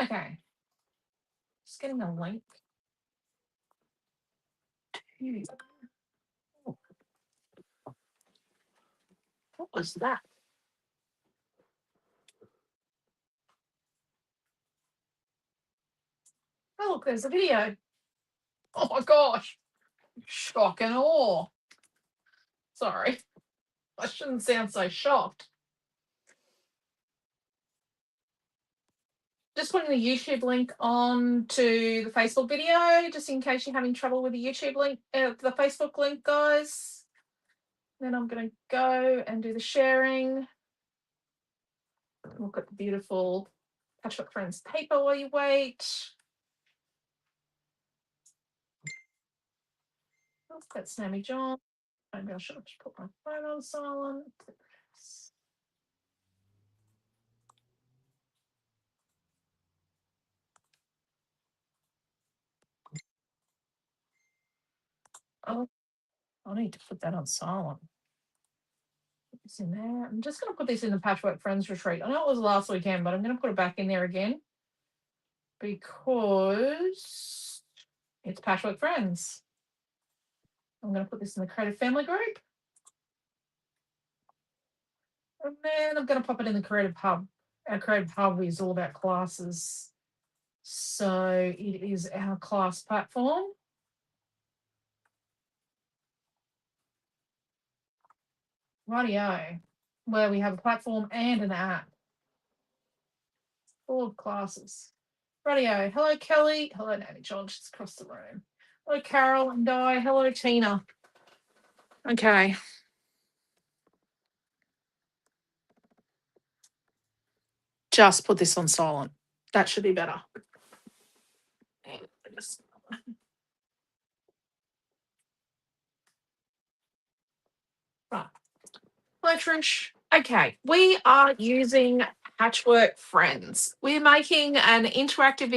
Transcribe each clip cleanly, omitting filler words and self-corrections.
Okay. Just getting a link. What was that? Oh, look, there's a video. Oh my gosh. Shock and awe. Sorry. I shouldn't sound so shocked. Just putting the YouTube link on to the Facebook video, just in case you're having trouble with the YouTube link, the Facebook link, guys. Then I'm going to go and do the sharing. Look at the beautiful Patchwork Friends paper while you wait. Oh, that's Sammy John. Maybe I should have just put my phone on silent. Oh, I need to put that on silent. Put this in there. I'm just going to put this in the Patchwork Friends retreat. I know it was last weekend, but I'm going to put it back in there again because it's Patchwork Friends. I'm going to put this in the Creative Family group. And then I'm going to pop it in the Creative Hub. Our Creative Hub is all about classes. So it is our class platform. Rightio. Where we have a platform and an app. Full of classes. Rightio. Hello, Kelly. Hello, Nanny John. She's across the room. Hello, Carol and Di. Hello, Tina. Okay. Just put this on silent. That should be better. Right. Hello, Trish. Okay, we are using Patchwork Friends. We're making an interactive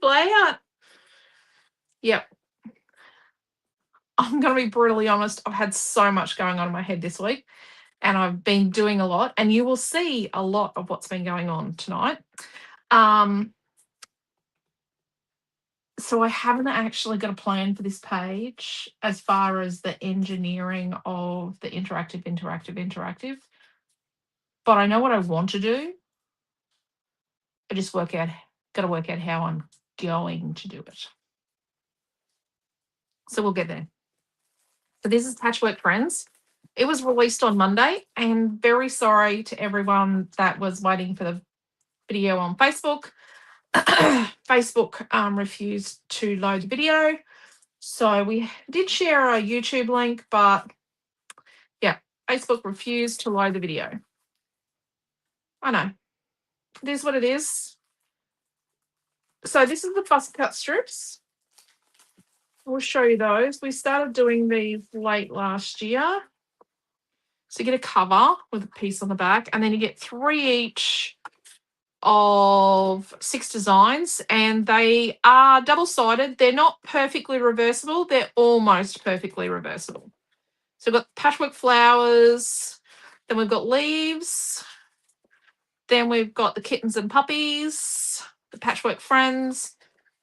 layout. Yep. I'm going to be brutally honest. I've had so much going on in my head this week, and I've been doing a lot, and you will see a lot of what's been going on tonight. So I haven't actually got a plan for this page as far as the engineering of the interactive. But I know what I want to do. I just got to work out how I'm going to do it. So we'll get there. So this is Patchwork Friends. It was released on Monday, and very sorry to everyone that was waiting for the video on Facebook. Facebook refused to load the video. So we did share our YouTube link, but yeah, Facebook refused to load the video. I know. It is what it is. So this is the fuss cut strips. We'll show you those. We started doing these late last year. So you get a cover with a piece on the back, and then you get 3 each of 6 designs, and they are double-sided. They're not perfectly reversible. They're almost perfectly reversible. So we've got patchwork flowers, then we've got leaves, then we've got the kittens and puppies, the Patchwork Friends.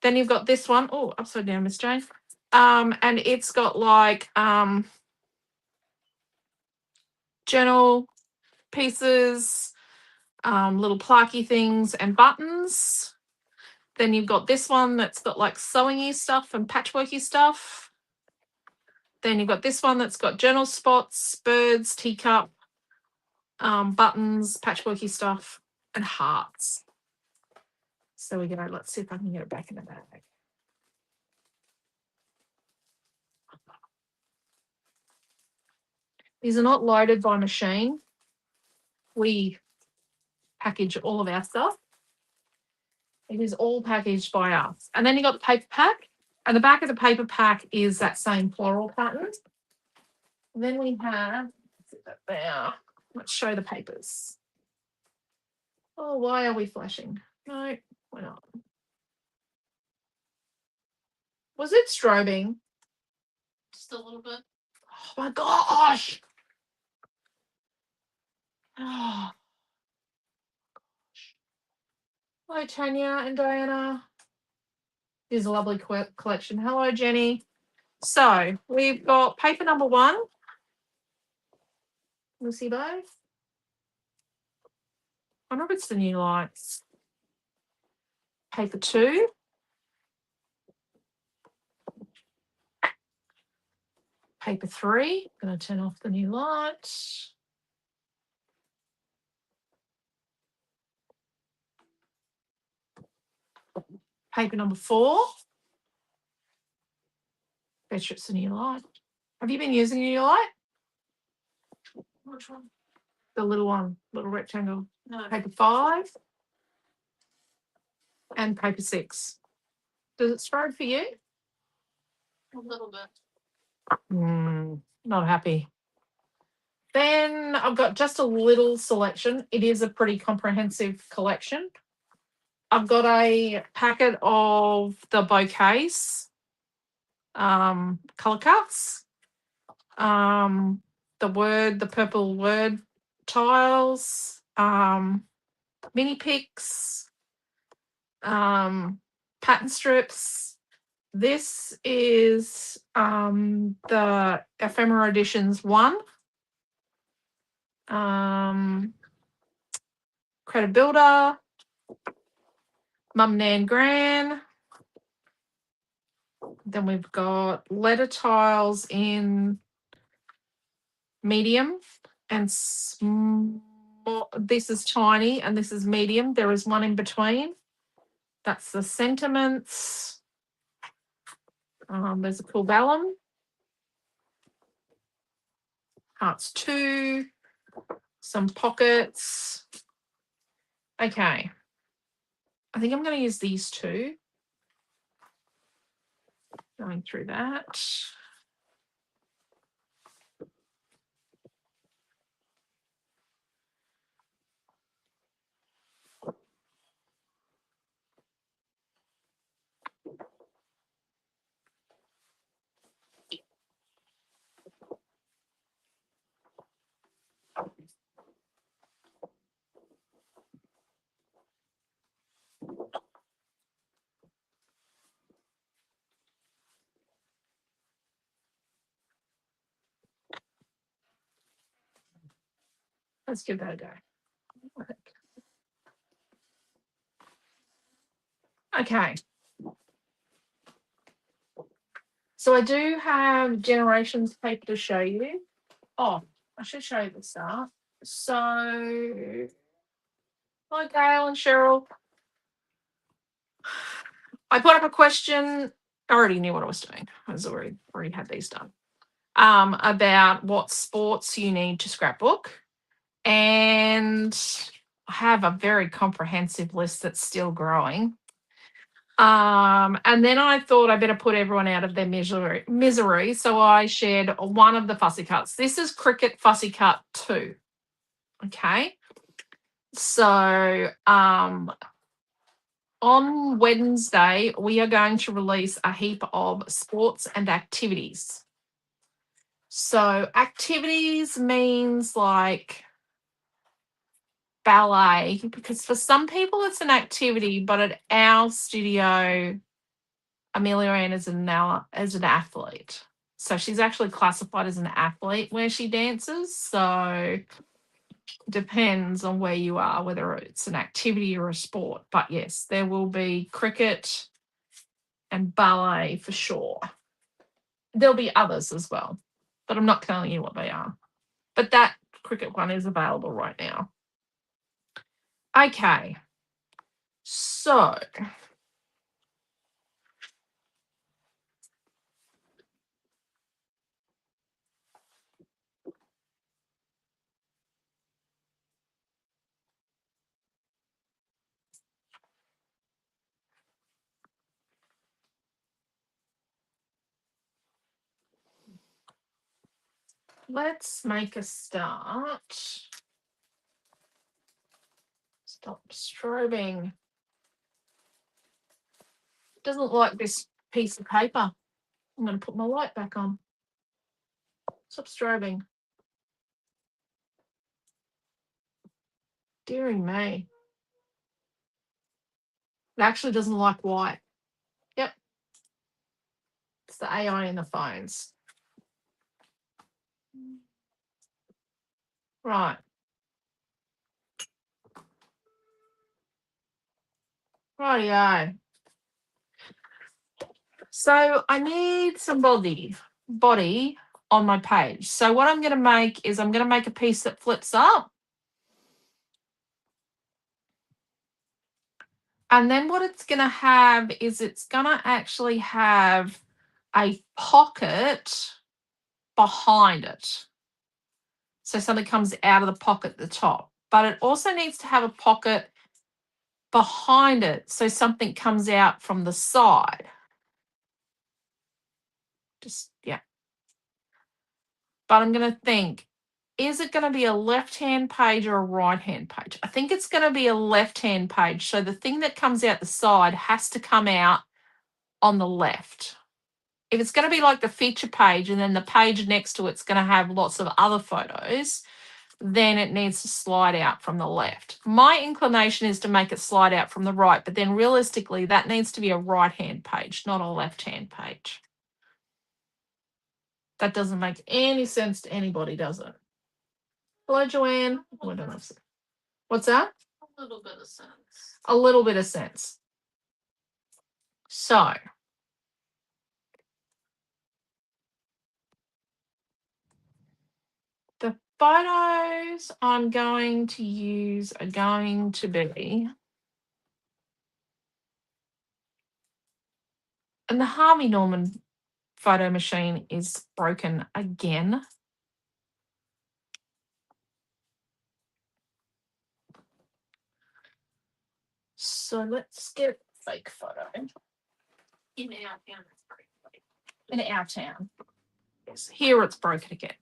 Then you've got this one. Oh, upside down, Miss Jane. And it's got like journal pieces, little plaquey things and buttons. Then you've got this one that's got like sewing-y stuff and patchworky stuff. Then you've got this one that's got journal spots, birds, teacup, buttons, patchworky stuff, and hearts. So we go, let's see if I can get it back in the bag. These are not loaded by machine. We package all of our stuff. It is all packaged by us. And then you got the paper pack. And the back of the paper pack is that same floral pattern. And then we have, there. Let's show the papers. Oh, why are we flashing? No, we're not. Was it strobing? Just a little bit. Oh my gosh. Oh. Hello, Tanya and Diana. Here's a lovely collection. Hello, Jenny. So we've got paper number 1. Lucy Bow. I wonder if it's the new lights. Paper 2. Paper 3. I'm going to turn off the new light. Paper number 4. Bet you it's the new light. Have you been using the new light? Which one? The little one, little rectangle. No. Paper 5. And paper 6. Does it strobe for you? A little bit. Not happy. Then I've got just a little selection. It is a pretty comprehensive collection. I've got a packet of the bouquets, colour cuts, the purple word tiles, mini picks, pattern strips. This is the Ephemera Editions 1. Credit Builder, Mum Nan Gran. Then we've got letter tiles in medium and small. This is tiny and this is medium. There is one in between. That's the sentiments. There's a cool vellum. Hearts 2. Some pockets. Okay. I think I'm going to use these 2. Going through that. Let's give that a go. Okay. So I do have Generations paper to show you. Oh, I should show you the start. So, hi Gail and Cheryl. I put up a question. I already knew what I was doing. I was already had these done. About what sports you need to scrapbook. And I have a very comprehensive list that's still growing. And then I thought I better put everyone out of their misery. So I shared one of the fussy cuts. This is Cricket Fussy Cut 2. Okay. So on Wednesday, we are going to release a heap of sports and activities. So activities means like ballet, because for some people it's an activity, but at our studio, Amelia Ann is now as an athlete. So she's actually classified as an athlete where she dances. So depends on where you are, whether it's an activity or a sport. But yes, there will be cricket and ballet for sure. There'll be others as well, but I'm not telling you what they are. But that cricket one is available right now. Okay. So let's make a start. Stop strobing. Doesn't like this piece of paper. I'm going to put my light back on. Stop strobing. Dearie me. It actually doesn't like white. Yep. It's the AI in the phones. Right. Rightio. So I need some body on my page. So what I'm going to make is I'm going to make a piece that flips up. And then what it's going to have is it's going to actually have a pocket behind it. So something comes out of the pocket at the top. But it also needs to have a pocket behind it so something comes out from the side. Just, yeah. But I'm going to think, is it going to be a left-hand page or a right-hand page? I think it's going to be a left-hand page. So the thing that comes out the side has to come out on the left. If it's going to be like the feature page and then the page next to it's going to have lots of other photos, then it needs to slide out from the left. My inclination is to make it slide out from the right, but then realistically that needs to be a right-hand page, not a left-hand page. That doesn't make any sense to anybody, does it? Hello, Joanne. Oh, I don't know. What's that? A little bit of sense. A little bit of sense. So the photos I'm going to use are going to be, and the Harvey Norman photo machine is broken again. So let's get a fake photo. In our town, it's pretty funny. In our town. Yes, here it's broken again.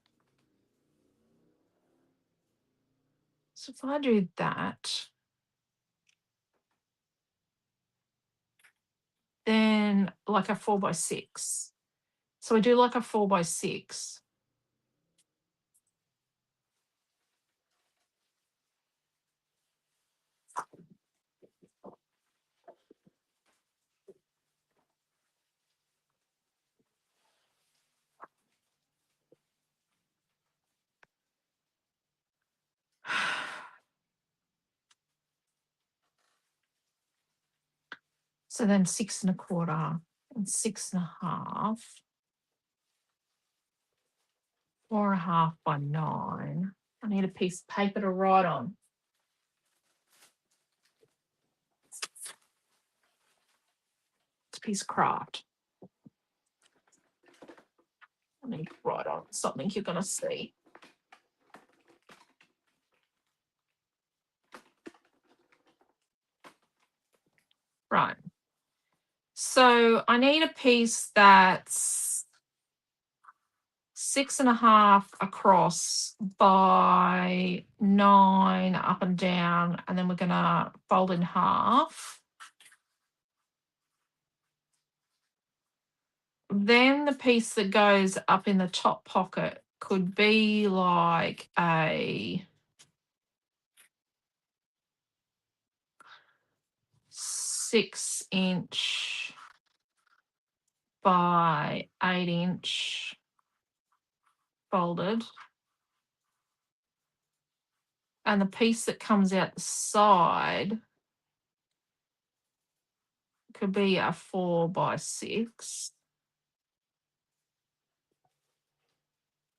So if I do that, then like a 4x6. So I do like a 4x6. So then 6 1/4 and 6 1/2. 4 1/2 by 9. I need a piece of paper to write on. It's a piece of craft. I need to write on something you're going to see. Right. So I need a piece that's 6 1/2 across by 9 up and down, and then we're going to fold in half. Then the piece that goes up in the top pocket could be like a 6-inch by 8-inch folded. And the piece that comes out the side could be a 4x6.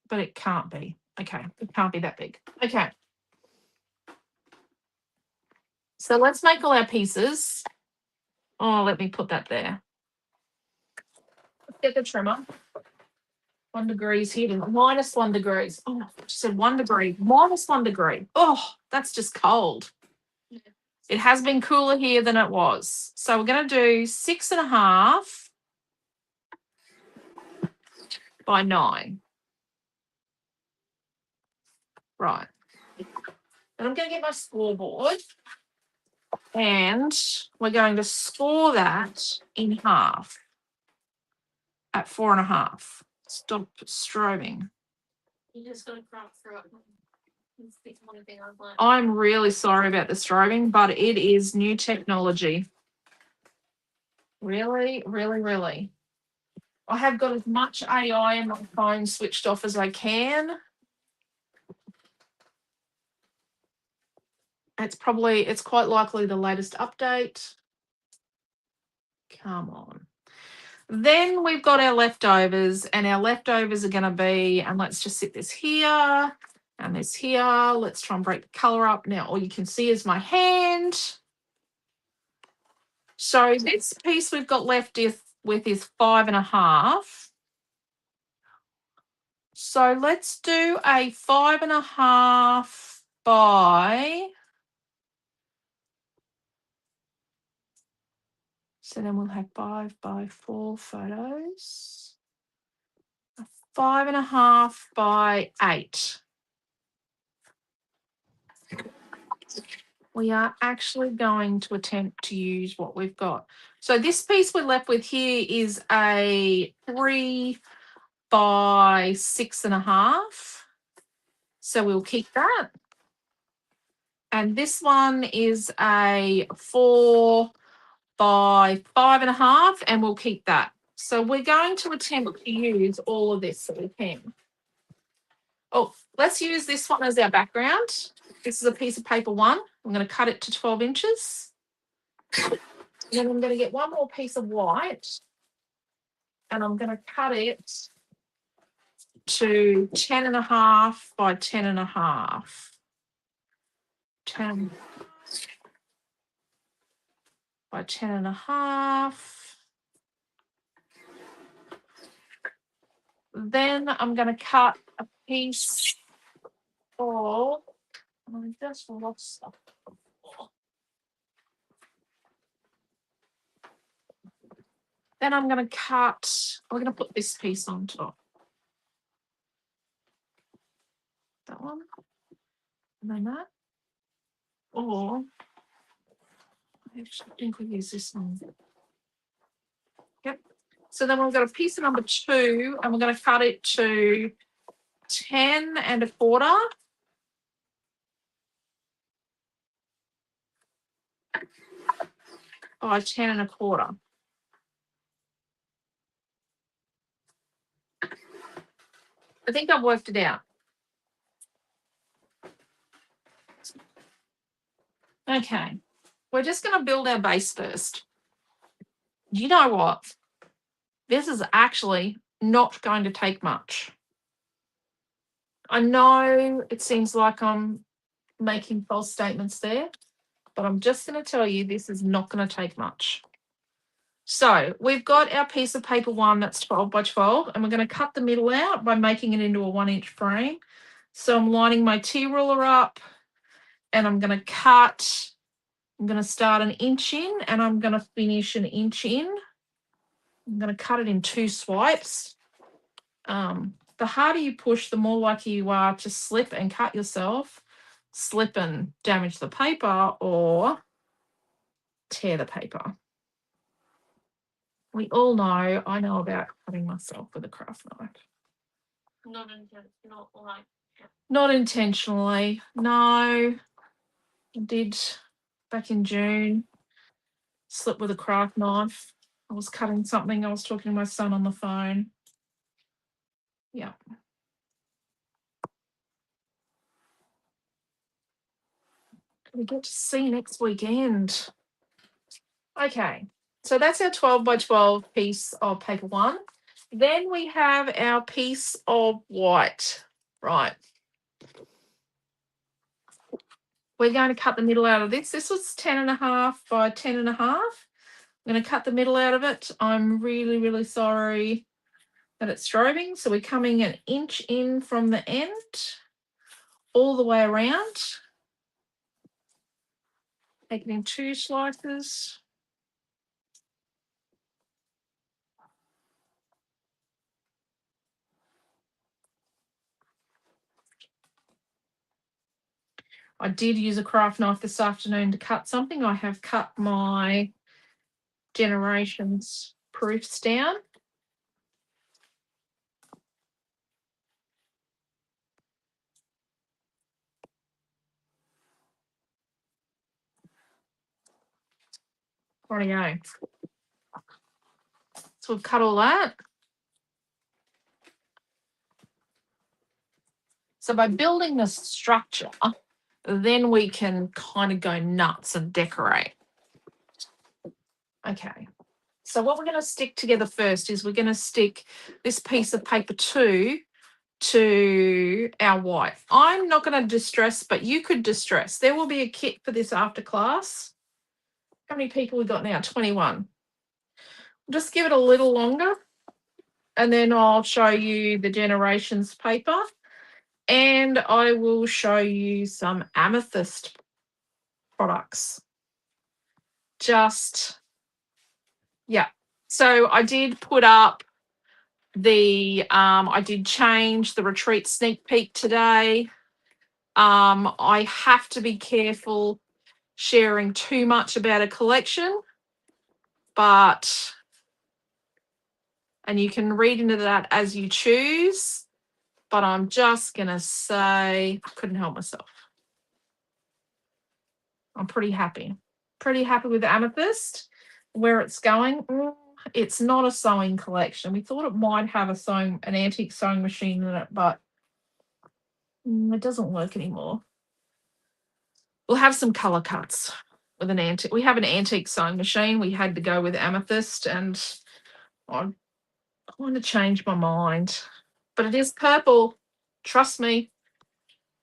But it can't be. Okay, it can't be that big. Okay. So let's make all our pieces. Oh, let me put that there. Let's get the trimmer. 1 degree here, -1 degree. Oh, I just said 1 degree, -1 degree. Oh, that's just cold. Yeah. It has been cooler here than it was. So we're going to do 6 1/2 by 9. Right. And I'm going to get my scoreboard. And we're going to score that in half at 4 1/2. Stop strobing. You just gotta crop through it. It's the only thing I've learned. I'm really sorry about the strobing, but it is new technology. Really, really, really. I have got as much AI in my phone switched off as I can. It's quite likely the latest update. Come on. Then we've got our leftovers, and our leftovers are going to be, and let's just sit this here and this here. Let's try and break the color up. Now, all you can see is my hand. So this piece we've got left is 5.5. So let's do a 5.5 by. So then we'll have 5 by 4 photos. 5.5 by 8. We are actually going to attempt to use what we've got. So this piece we're left with here is a 3 by 6.5. So we'll keep that. And this one is a 4 by 5.5, and we'll keep that. So we're going to attempt to use all of this that we can. Oh, let's use this one as our background. This is a piece of paper 1. I'm going to cut it to 12 inches. Then I'm going to get one more piece of white, and I'm going to cut it to 10.5 by 10.5. 10 by 10.5. Then I'm going to cut a piece of, I just lost stuff. Then I'm going to cut, we're going to put this piece on top. That one. And then that. Or, I actually think we use this one. Yep. So then we've got a piece of number 2, and we're going to cut it to 10.25. By 10.25. I think I've worked it out. Okay, we're just going to build our base first. You know what? This is actually not going to take much. I know it seems like I'm making false statements there, but I'm just going to tell you this is not going to take much. So we've got our piece of paper 1 that's 12 by 12, and we're going to cut the middle out by making it into a 1-inch frame. So I'm lining my T-ruler up, and I'm going to cut. I'm going to start an inch in, and I'm going to finish an inch in. I'm going to cut it in 2 swipes. The harder you push, the more likely you are to slip and cut yourself, slip and damage the paper, or tear the paper. We all know, I know about cutting myself with a craft knife. Not intentionally. No, I did back in June. Slip with a craft knife. I was cutting something. I was talking to my son on the phone. Yeah. We get to see next weekend. Okay, so that's our 12 by 12 piece of paper 1. Then we have our piece of white. Right. We're going to cut the middle out of this. This was 10.5 by 10.5. I'm going to cut the middle out of it. I'm really, really sorry that it's strobing. So we're coming an inch in from the end all the way around. Take it in 2 slices. I did use a craft knife this afternoon to cut something. I have cut my Generations proofs down. Rightio. So we've cut all that. So by building this structure, then we can kind of go nuts and decorate. Okay. So what we're going to stick together first is we're going to stick this piece of paper to our white. I'm not going to distress, but you could distress. There will be a kit for this after class. How many people we got now? 21. Just give it a little longer and then I'll show you the generations paper and I will show you some amethyst products. Yeah. So I did put up I did change the retreat sneak peek today. I have to be careful sharing too much about a collection, and you can read into that as you choose, but I'm just going to say I couldn't help myself. I'm pretty happy with the amethyst, where it's going. It's not a sewing collection. We thought it might have an antique sewing machine in it, but it doesn't work anymore. We'll have some color cuts with an antique. We have an antique sewing machine. We had to go with amethyst, and I want to change my mind. But it is purple. Trust me.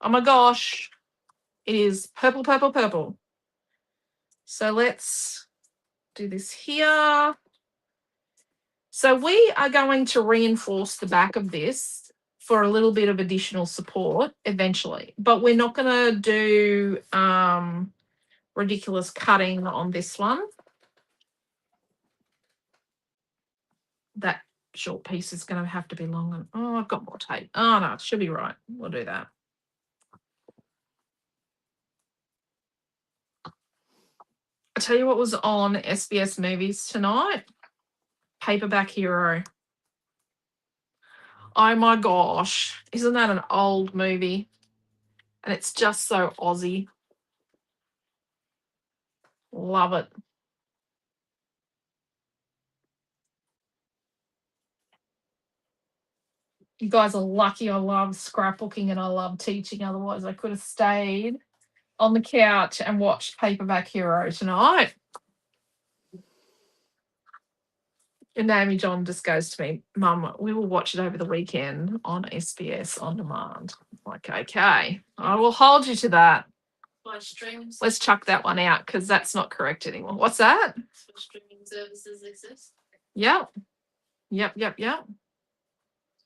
Oh my gosh. It is purple, purple, purple. So let's do this here. So we are going to reinforce the back of this for a little bit of additional support eventually, but we're not going to do ridiculous cutting on this one. That short piece is going to have to be longer. Oh, I've got more tape. Oh, no, it should be right. We'll do that. I'll tell you what was on SBS Movies tonight. Paperback Hero. Oh my gosh. Isn't that an old movie? And it's just so Aussie. Love it. You guys are lucky. I love scrapbooking and I love teaching. Otherwise, I could have stayed on the couch and watched Paperback Hero tonight. And Naomi John just goes to me, Mum, we will watch it over the weekend on SBS On Demand. I'm like, okay, I will hold you to that. Streams. Let's chuck that one out because that's not correct anymore. What's that? Streaming services exist. Yep.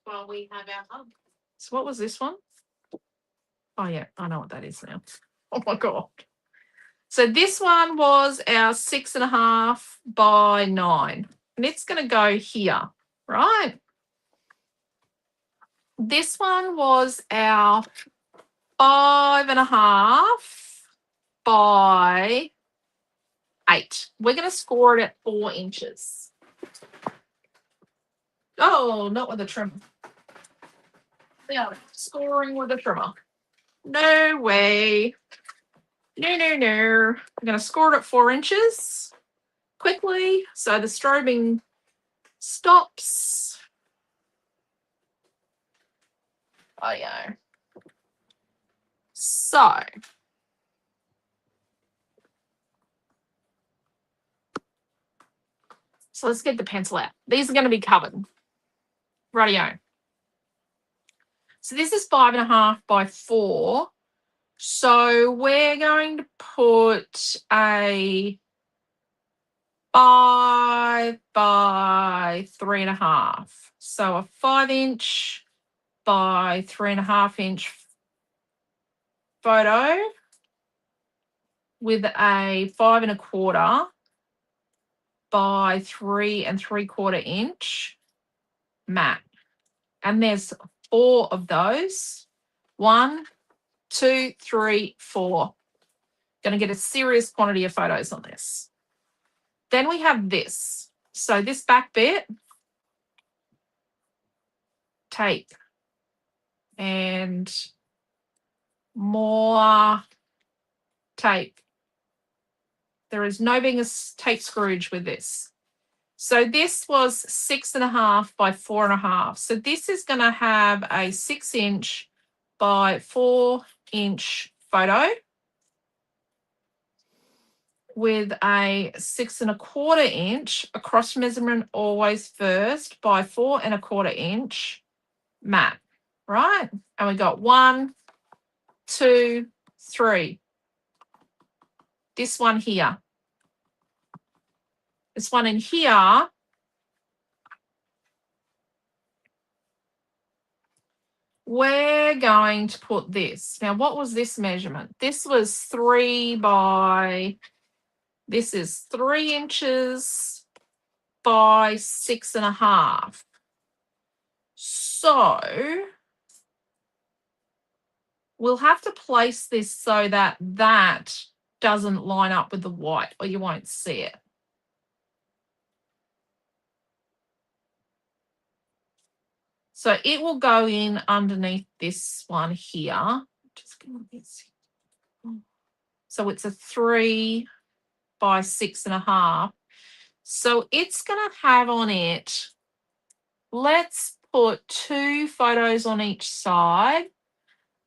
While we have our hub. So what was this one? Oh, yeah, I know what that is now. Oh, my God. So this one was our 6.5 by 9. And it's going to go here, right? This one was our 5.5 by 8. We're going to score it at 4 inches. Oh, not with a trimmer. Yeah, scoring with a trimmer. No way. No. I'm going to score it at 4 inches quickly so the strobing stops. Oh, yeah. So let's get the pencil out. These are going to be covered. Rightio. So this is 5.5 by 4. So we're going to put a 5 by 3.5. So a 5 inch by 3.5 inch photo with a 5 1/4 by 3 3/4 inch mat. And there's 4 of those. 1, 2, 3, 4. Going to get a serious quantity of photos on this. Then we have this. So this back bit, tape and more tape. There is no being a tape Scrooge with this. So this was 6.5 by 4.5. So this is going to have a 6-inch by 4-inch photo with a 6.25 inch across measurement always first by 4.25 inch map, right? And we got 1, 2, 3. This one here. This one in here we're going to put this. Now, what was this measurement? This was 3 by, this is 3 inches by 6.5. So we'll have to place this so that that doesn't line up with the white or you won't see it. So it will go in underneath this one here. Just gonna get, so it's a 3 by 6.5. So it's going to have on it, let's put 2 photos on each side,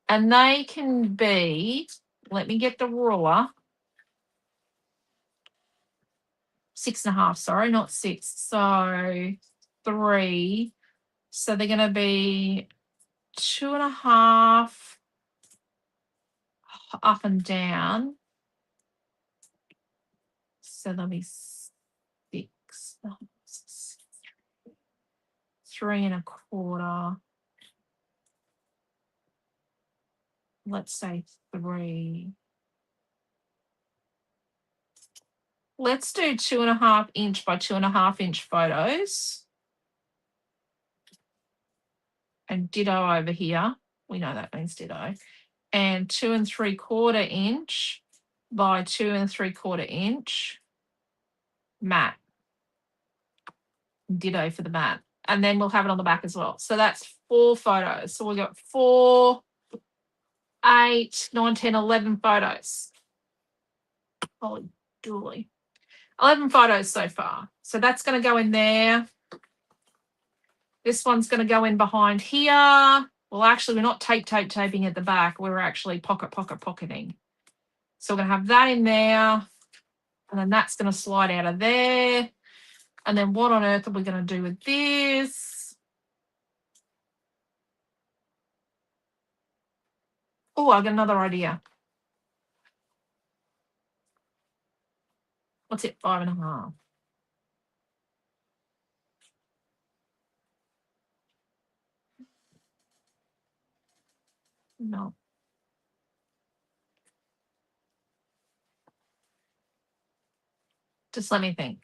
and they can be, let me get the ruler, 6.5, sorry, not 6. So 3. So they're going to be 2.5 up and down. So they'll be 6, 3.25. Let's say 3. Let's do 2.5 inch by 2.5 inch photos. And ditto over here. We know that means ditto. And 2.75 inch by 2.75 inch mat. Ditto for the mat. And then we'll have it on the back as well. So that's 4 photos. So we've got 4, 8, 9, 10, 11 photos. Holy dooly. 11 photos so far. So that's going to go in there. This one's going to go in behind here. Well, actually, we're not taping at the back. We're actually pocketing. So we're going to have that in there. And then that's going to slide out of there. And then what on earth are we going to do with this? Oh, I got another idea. What's it? 5.5. No. Just let me think.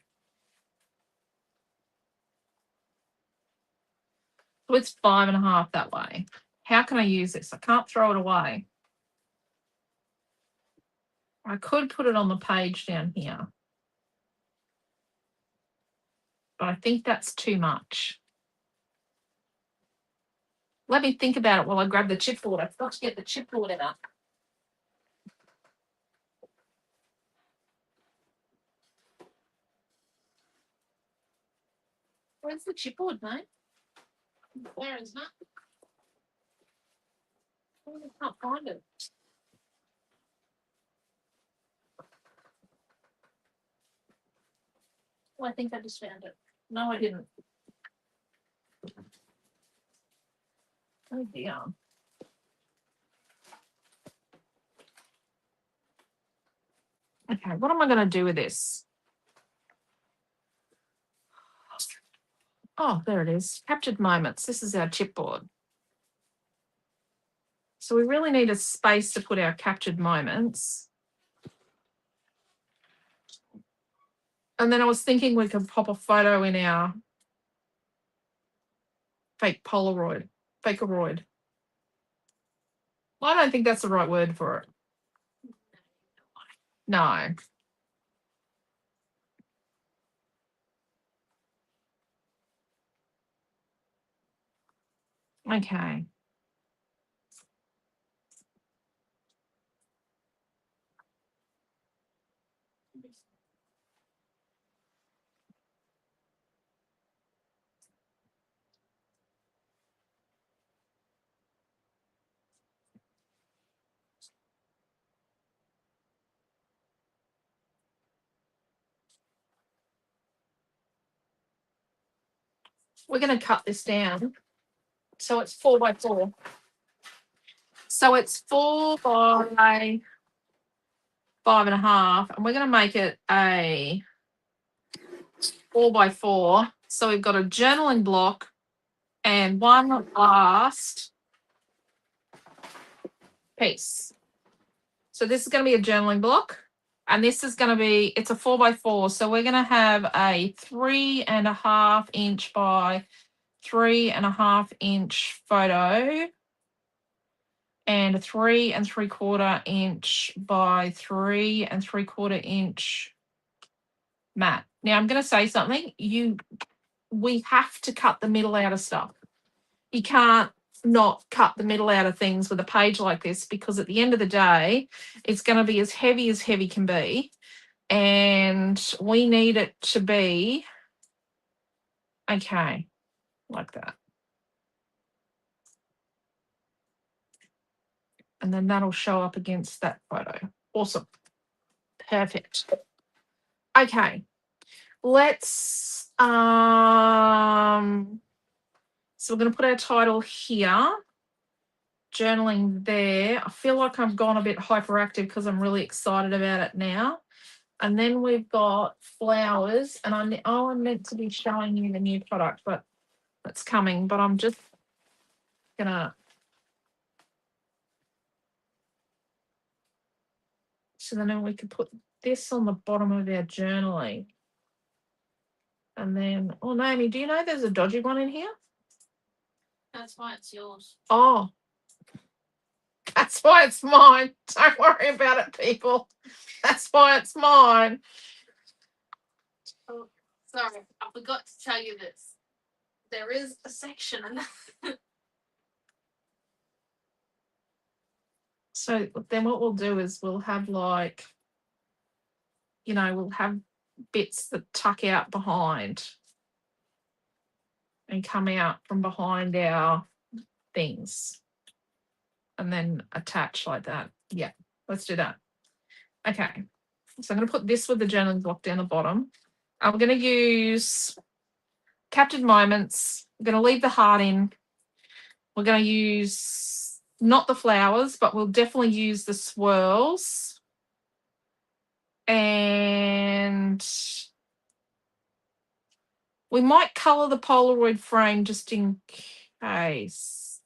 So it's 5.5 that way. How can I use this? I can't throw it away. I could put it on the page down here. But I think that's too much. Let me think about it while I grab the chipboard. I forgot to get the chipboard in up. Where's the chipboard, mate? Where is that? I can't find it. Well, I think I just found it. No, I didn't. Oh dear. Okay, what am I going to do with this? Oh, there it is. Captured moments. This is our chipboard. So we really need a space to put our captured moments. And then I was thinking we could pop a photo in our fake Polaroid. Fakeroid. Well, I don't think that's the right word for it. No. Okay. we're going to cut this down. So it's 4 by 4. So it's 4 by 5.5, and we're going to make it a 4 by 4. So we've got a journaling block and one last piece. So this is going to be a journaling block, and this is going to be, it's a 4 by 4. So we're going to have a 3.5 inch by 3.5 inch photo and a 3 3/4 inch by 3 3/4 inch mat. Now I'm going to say something. We have to cut the middle out of stuff. You can't not cut the middle out of things with a page like this, because at the end of the day, it's going to be as heavy can be. And we need it to be, okay, like that. And then that'll show up against that photo. Awesome. Perfect. Okay. Let's, so we're going to put our title here. Journaling there. I feel like I've gone a bit hyperactive because I'm really excited about it now. And then we've got flowers, and I'm meant to be showing you the new product, but it's coming. But I'm just gonna, so then we could put this on the bottom of our journaling. And then, oh, Naomi, do you know there's a dodgy one in here? That's why it's yours. Oh, that's why it's mine. Don't worry about it, people. That's why it's mine. Oh, sorry, I forgot to tell you this. There is a section. So then what we'll do is we'll have like, we'll have bits that tuck out behind and come out from behind our things and then attach like that. Yeah, let's do that. Okay, so I'm going to put this with the journaling block down the bottom. I'm going to use Captured Moments. I'm going to leave the heart in. We're going to use not the flowers, but we'll definitely use the swirls. And we might colour the Polaroid frame just in case.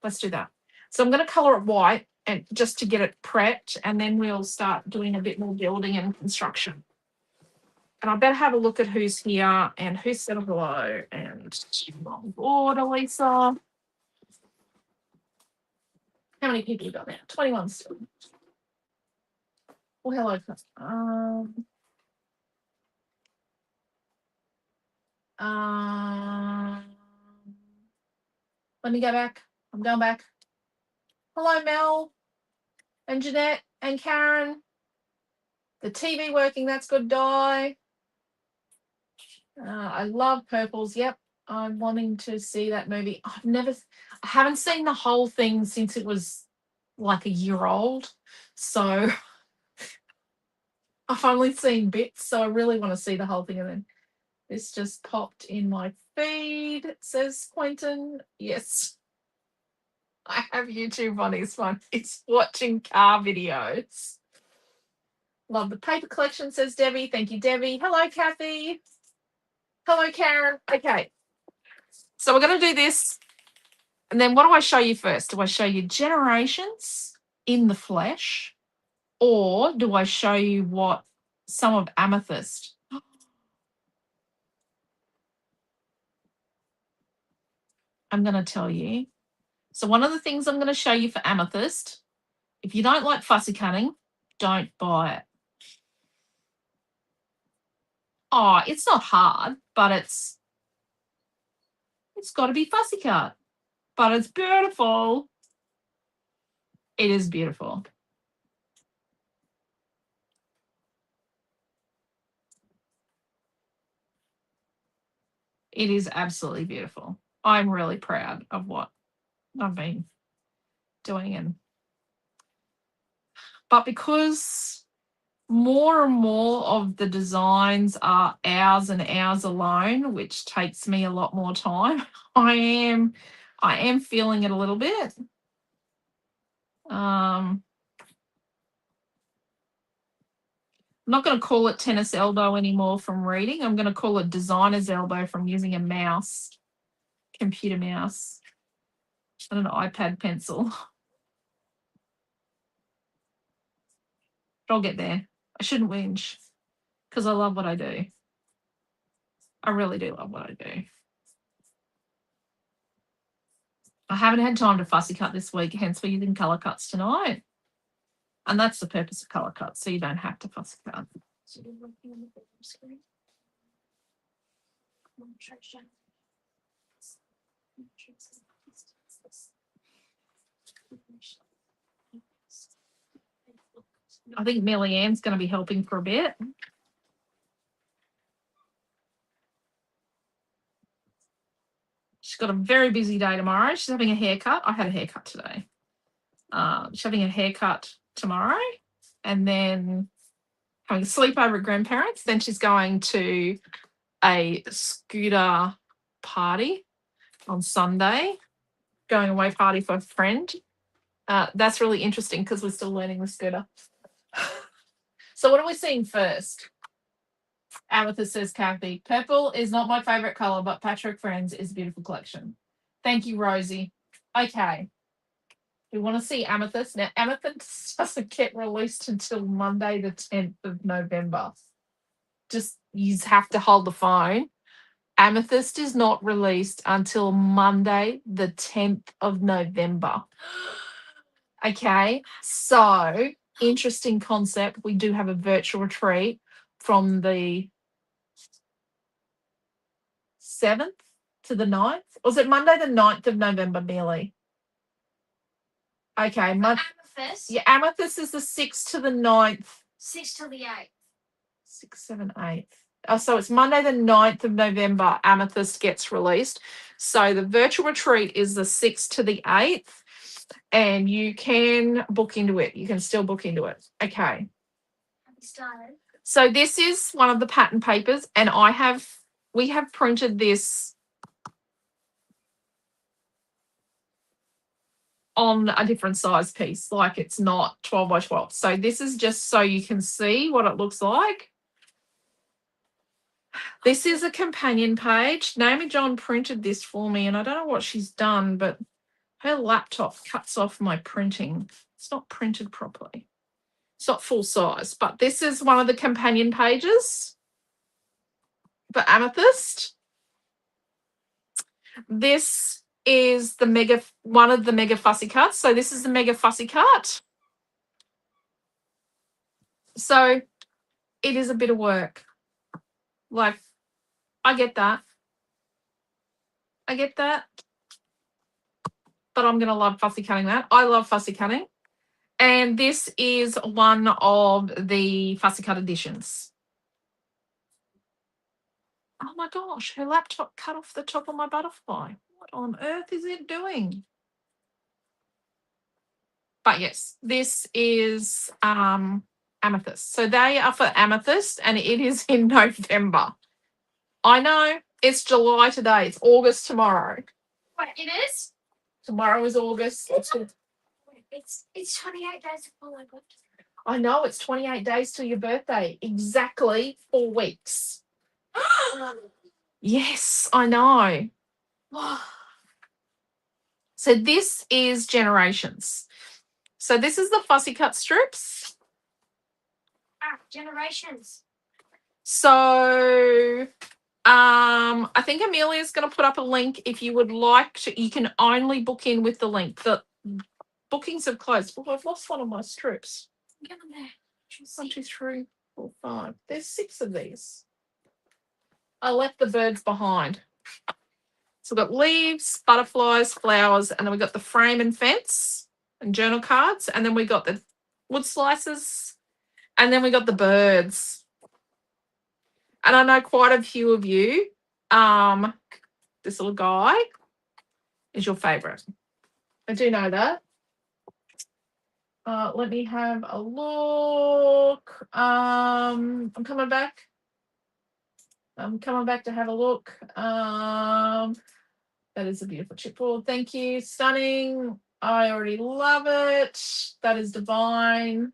Let's do that. So I'm going to colour it white and just to get it prepped, and then we'll start doing a bit more building and construction. And I better have a look at who's here and who said hello. And on board, Elisa. How many people you got now? 21 still. Well, hello. Let me go back. I'm going back. Hello, Mel and Jeanette and Karen. The TV working, that's good, Di. I love purples. Yep, I'm wanting to see that movie. I haven't seen the whole thing since it was like a year old. So I've only seen bits. So I really want to see the whole thing. And then this just popped in my feed, says Quentin. Yes. I have YouTube on his phone. It's watching car videos. Love the paper collection, says Debbie. Thank you, Debbie. Hello, Kathy. Hello, Karen. Okay. So we're going to do this. And then what do I show you first? Do I show you Generations in the flesh? Or do I show you what some of Amethyst? I'm going to tell you. So one of the things I'm going to show you for Amethyst, if you don't like fussy cutting, don't buy it. Oh, it's not hard, but it's got to be fussy cut. But it's beautiful. It is beautiful. It is absolutely beautiful. I'm really proud of what I've been doing. But because more and more of the designs are hours and hours alone, which takes me a lot more time. I am feeling it a little bit. I'm not going to call it tennis elbow anymore from reading. I'm going to call it designer's elbow from using a mouse, computer mouse, and an iPad pencil. But I'll get there. I shouldn't whinge because I love what I do. I really do love what I do. I haven't had time to fussy cut this week, hence we're using colour cuts tonight. And that's the purpose of colour cuts, so you don't have to fussy cut. So you're working on the bottom screen. Come on, try to show. I think Millie Ann's going to be helping for a bit. She's got a very busy day tomorrow. She's having a haircut. I had a haircut today. She's having a haircut tomorrow and then having a sleepover at grandparents. Then she's going to a scooter party on Sunday, going away party for a friend. That's really interesting because we're still learning the scooter. So what are we seeing first? Amethyst says, Kathy, purple is not my favourite colour, but Patchwork Friends is a beautiful collection. Thank you, Rosie. Okay. We want to see Amethyst. Now, Amethyst doesn't get released until Monday, the 10th of November. Just, you have to hold the phone. Amethyst is not released until Monday, the 10th of November. Okay. So, interesting concept. We do have a virtual retreat from the 7th to the 9th. Was it Monday, the 9th of November, Millie? Okay. Amethyst. Yeah, Amethyst is the 6th to the 9th. 6 till the 8th. 6, 7, 8. Oh, so it's Monday, the 9th of November, Amethyst gets released. So the virtual retreat is the 6th to the 8th, and you can book into it. You can still book into it. Okay. Have you started? So this is one of the pattern papers, and we have printed this on a different size piece, like it's not 12 by 12. So this is just so you can see what it looks like. This is a companion page. Naomi John printed this for me, and I don't know what she's done, but her laptop cuts off my printing. It's not printed properly. It's not full size, but this is one of the companion pages for Amethyst. This is one of the mega fussy cuts. So this is the mega fussy cut. So it is a bit of work. Like, I get that. But I'm going to love fussy cutting that. I love fussy cutting. And this is one of the fussy cut editions. Oh my gosh, her laptop cut off the top of my butterfly. What on earth is it doing? But yes, this is Amethyst. So they are for Amethyst, and it is in November. I know, it's July today. It's August tomorrow. Wait, it is? Tomorrow is August. It's 28 days before my birthday. I know, it's 28 days till your birthday. Exactly 4 weeks. Yes, I know. So this is Generations. So this is the fussy cut strips. Generations. So I think Amelia's going to put up a link if you would like to. You can only book in with the link. The bookings have closed. Oh, I've lost one of my strips. Get them there. 1, 2, 3, 4, 5. There's 6 of these. I left the birds behind. So we've got leaves, butterflies, flowers, and then we've got the frame and fence and journal cards, and then we got the wood slices, and then we got the birds. And I know quite a few of you, this little guy is your favourite. I do know that. Let me have a look. I'm coming back. I'm coming back to have a look. That is a beautiful chipboard. Thank you. Stunning. I already love it. That is divine.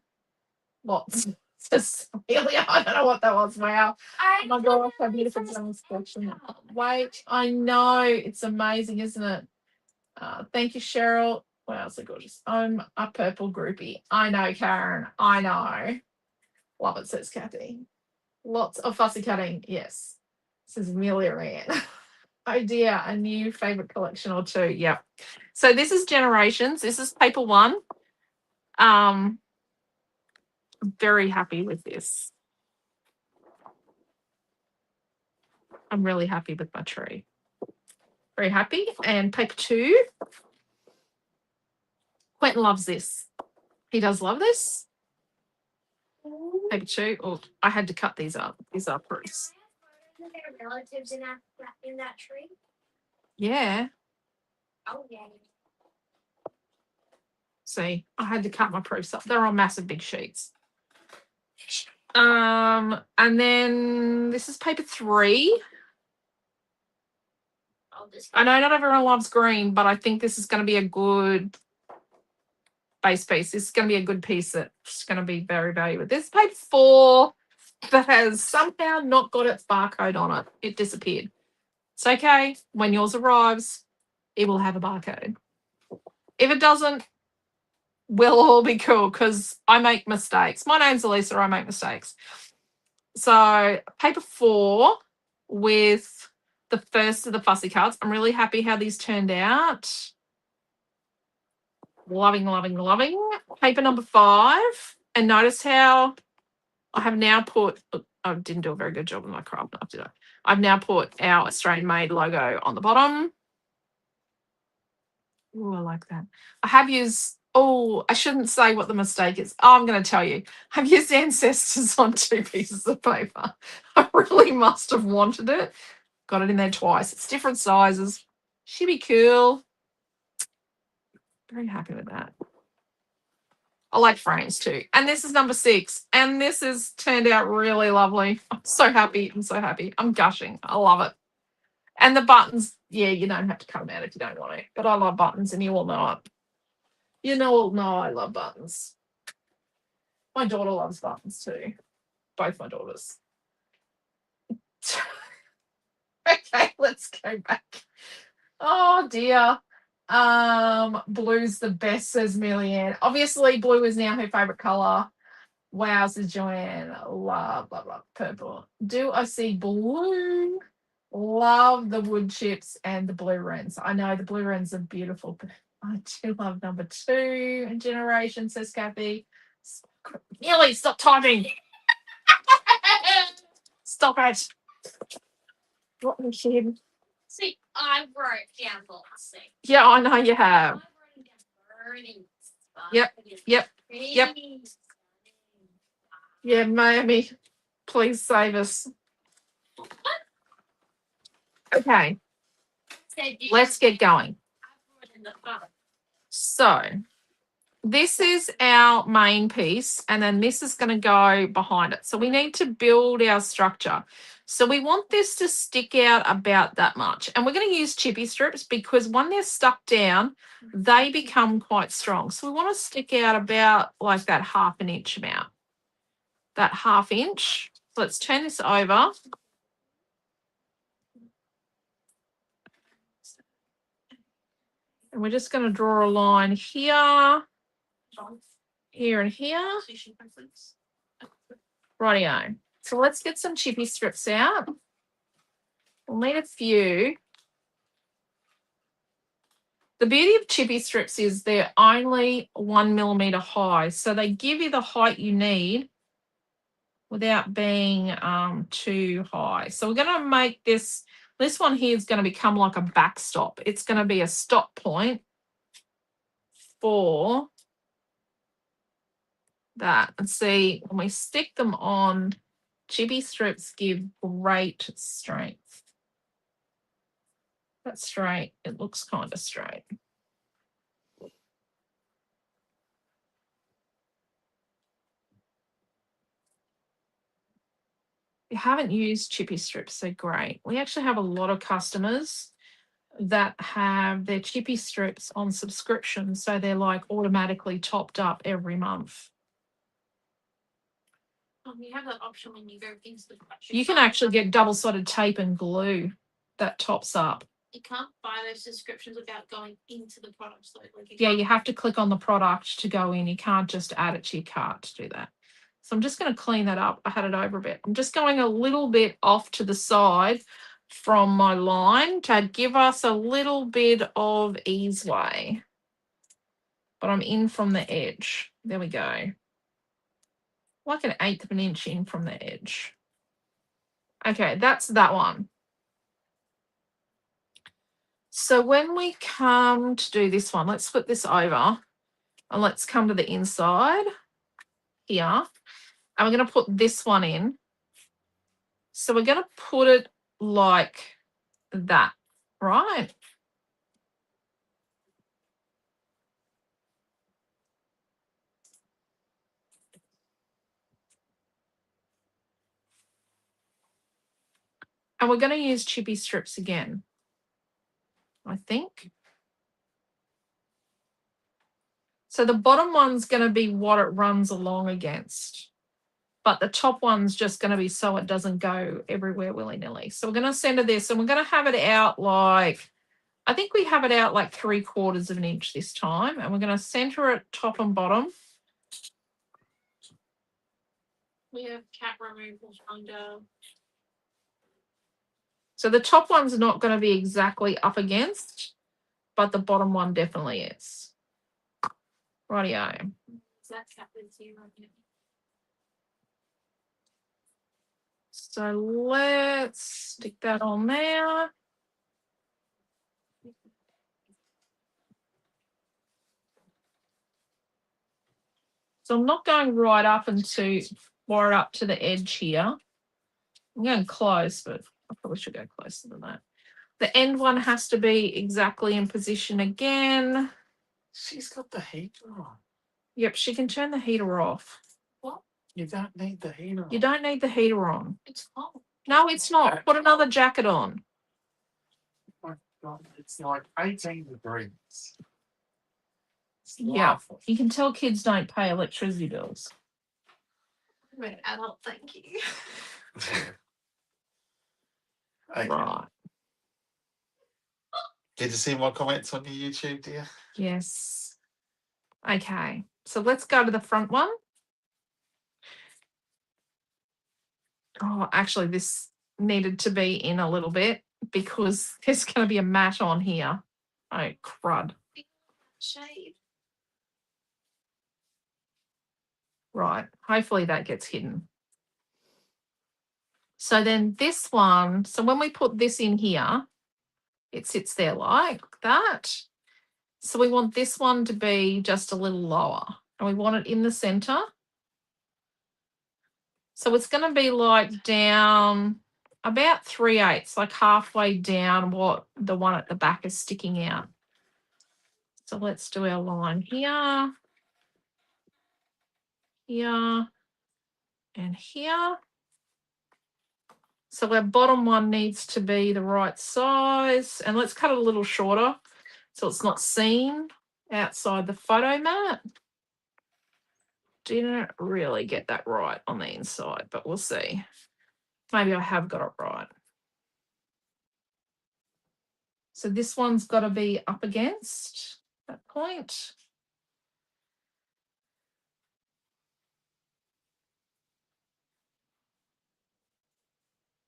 Lots. Cecilia, I don't know what that was. Wow. Oh my gosh, how beautiful John's collection. Wait, I know. It's amazing, isn't it? Thank you, Cheryl. Wow, so gorgeous. I'm a purple groupie. I know, Karen. I know. Love it, says Kathy. Lots of fussy cutting. Yes. This is Amelia Ann. Oh dear, a new favorite collection or two. Yep. So this is Generations. This is paper one. I'm very happy with this. I'm really happy with my tree. Very happy. And paper two. Quentin loves this. He does love this. Paper two. Oh, I had to cut these up. These are proofs. Are there relatives in that tree? Yeah. Oh yeah. See, I had to cut my proofs up. They're on massive big sheets. And then this is paper three. I know not everyone loves green, but I think this is going to be a good base piece. This is going to be a good piece that's going to be very valuable. This is paper four that has somehow not got its barcode on it. It disappeared. It's okay. When yours arrives, it will have a barcode. If it doesn't, we'll all be cool because I make mistakes. My name's Alicia. I make mistakes. So paper four with the first of the fussy cards. I'm really happy how these turned out. Loving, loving, loving. Paper number five. And notice how I have now put, I didn't do a very good job of my craft knife, did I? I've now put our Australian made logo on the bottom. Oh, I like that. I have used, I shouldn't say what the mistake is. I'm going to tell you. I've used Ancestors on 2 pieces of paper. I really must have wanted it. Got it in there twice. It's different sizes. Should be cool. Very happy with that. I like frames too. And this is number 6. And this has turned out really lovely. I'm so happy. I'm so happy. I'm gushing. I love it. And the buttons, yeah, you don't have to cut them out if you don't want to. But I love buttons and you all know it. You all know I love buttons. My daughter loves buttons too. Both my daughters. Okay, let's go back. Oh dear. Blue's the best, says Millyanne. Obviously, blue is now her favorite color. Wow, says Joanne. Love, love, love purple. Do I see blue? Love the wood chips and the blue wrens. I know the blue wrens are beautiful, but I do love number 2 in Generation, says Kathy. Nearly stop typing. Stop it. What the kid? See, I wrote down lots. Yeah, I know you have. Yep. Yeah, Miami, please save us. Okay, let's get going. So this is our main piece, and then this is going to go behind it. So we need to build our structure. So we want this to stick out about that much. And we're going to use chippy strips because when they're stuck down, they become quite strong. So we want to stick out about like that 1/2 inch amount. That 1/2 inch. So let's turn this over. And we're just going to draw a line here, here and here. Rightio. So let's get some chippy strips out. We'll need a few. The beauty of chippy strips is they're only 1 millimeter high. So they give you the height you need without being too high. So we're going to make this one here is going to become like a backstop. It's going to be a stop point for that. And see, when we stick them on, chippy strips give great strength. That's straight. It looks kind of straight. you haven't used chippy strips, so great. We actually have a lot of customers that have their chippy strips on subscription, so they're like automatically topped up every month. You have that option when you go into the production. You can actually get double-sided tape and glue that tops up. You can't buy those subscriptions without going into the product. So like Yeah, you have to click on the product to go in. You can't just add it to your cart to do that. So I'm just going to clean that up. I had it over a bit. I'm just going a little bit off to the side from my line to give us a little bit of easeway. But I'm in from the edge. There we go. Like an 1/8 of an inch in from the edge. Okay, that's that one. So when we come to do this one, let's flip this over and let's come to the inside here. And we're going to put this one in. So we're going to put it like that, right? And we're going to use chippy strips again, I think. So the bottom one's going to be what it runs along against. But the top one's just going to be so it doesn't go everywhere willy-nilly. So we're going to center this and we're going to have it out like, I think we have it out like 3/4 of an inch this time. And we're going to center it top and bottom. we have cap removals under. So the top one's not going to be exactly up against, but the bottom one definitely is. Rightio. Is that cap with 0? So let's stick that on there. So I'm not going right up into wire up to the edge here. I'm going close, but I probably should go closer than that. The end one has to be exactly in position again. She's got the heater on. Yep, she can turn the heater off. What? You don't need the heater on. You don't need the heater on. It's cold. No, it's not. Put another jacket on. Oh my God, it's like 18 degrees. It's Yeah, laughable. you can tell kids don't pay electricity bills. I'm an adult, thank you. Okay. Right. Did you see my comments on your YouTube, dear? Yes. Okay, so let's go to the front one. Oh, actually, this needed to be in a little bit because there's going to be a mat on here. Oh, crud. Shade. Right, hopefully that gets hidden. So then this one, so when we put this in here, it sits there like that. So we want this one to be just a little lower and we want it in the center. So it's going to be like down about 3/8, like halfway down what the one at the back is sticking out. So let's do our line here, here, and here. So our bottom one needs to be the right size. And let's cut it a little shorter so it's not seen outside the photo mat. Didn't really get that right on the inside, but we'll see. Maybe I have got it right. So this one's got to be up against that point.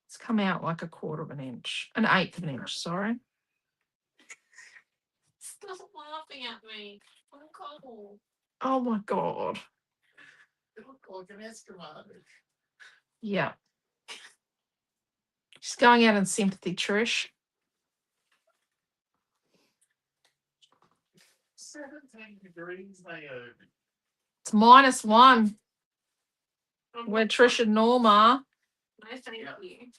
It's come out like 1/4 of an inch, an 1/8 of an inch, sorry. Stop laughing at me. I'm cold. Oh my God. You look like an Eskimo. Yeah. She's going out in sympathy, Trish. 17 degrees, Naomi. It's -1 where Trish and Norma. No, thank Yeah. you.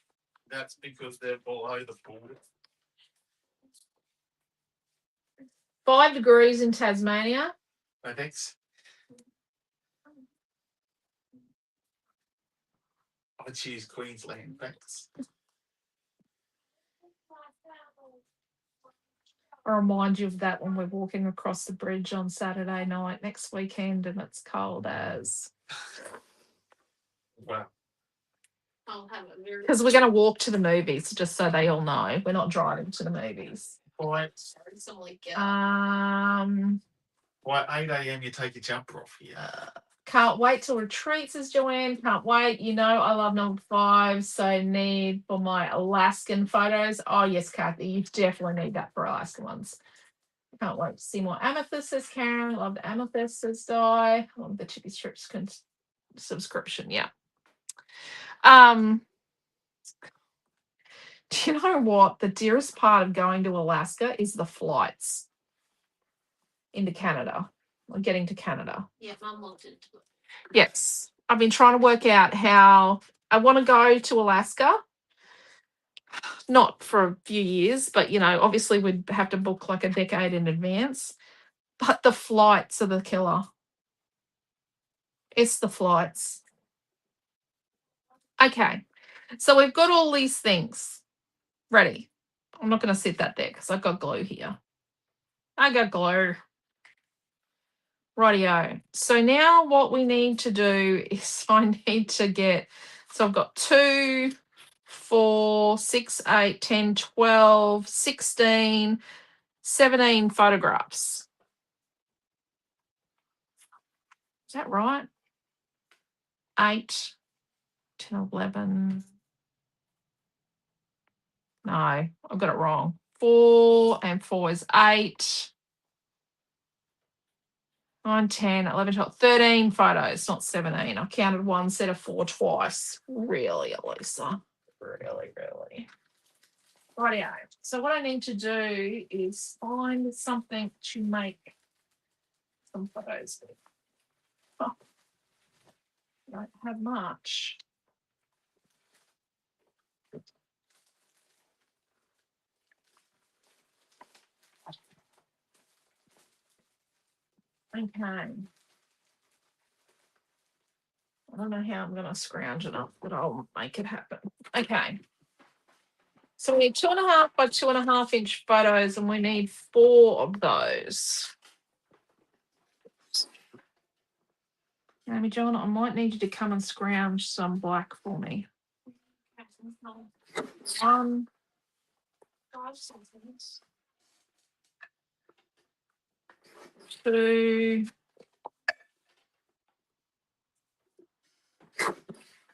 That's because they're below the pool. 5 degrees in Tasmania. No thanks. I choose Queensland, thanks. I remind you of that when we're walking across the bridge on Saturday night next weekend and it's cold as. Wow. I'll have a very. Because we're going to walk to the movies, just so they all know. We're not driving to the movies. Why, Sorry, get why 8 a.m. you take your jumper off here? Can't wait till retreats, is Joanne. Can't wait. You know, I love number 5. So need for my Alaskan photos. Oh, yes, Kathy, you definitely need that for Alaskan ones. Can't wait to see more amethyst, says Karen. Love the amethyst, says Di. Love the chippy strips subscription. Yeah. Do you know what? The dearest part of going to Alaska is the flights into Canada, or getting to Canada. Yeah, Mum looked into it. Yes. I've been trying to work out how I want to go to Alaska. Not for a few years, but, you know, obviously we'd have to book like a decade in advance. But the flights are the killer. It's the flights. Okay. So we've got all these things ready. I'm not going to sit that there because I've got glue here. I got glue. Rightio. So now what we need to do is I need to get, so I've got 2, 4, 6, 8, 10, 12, 16, 17 photographs. Is that right? 8, 10, 11. No, I've got it wrong. 4 and 4 is 8. 9, 10, 11, 12, 13 photos, not 17. I counted one set of 4 twice. Really, Elisa? Really? Rightio. So what I need to do is find something to make some photos with. Oh, I don't have much. Okay. I don't know how I'm going to scrounge it up, but I'll make it happen. Okay. So we need 2.5 by 2.5 inch photos, and we need 4 of those. Amy John, I might need you to come and scrounge some black for me. 1, 2,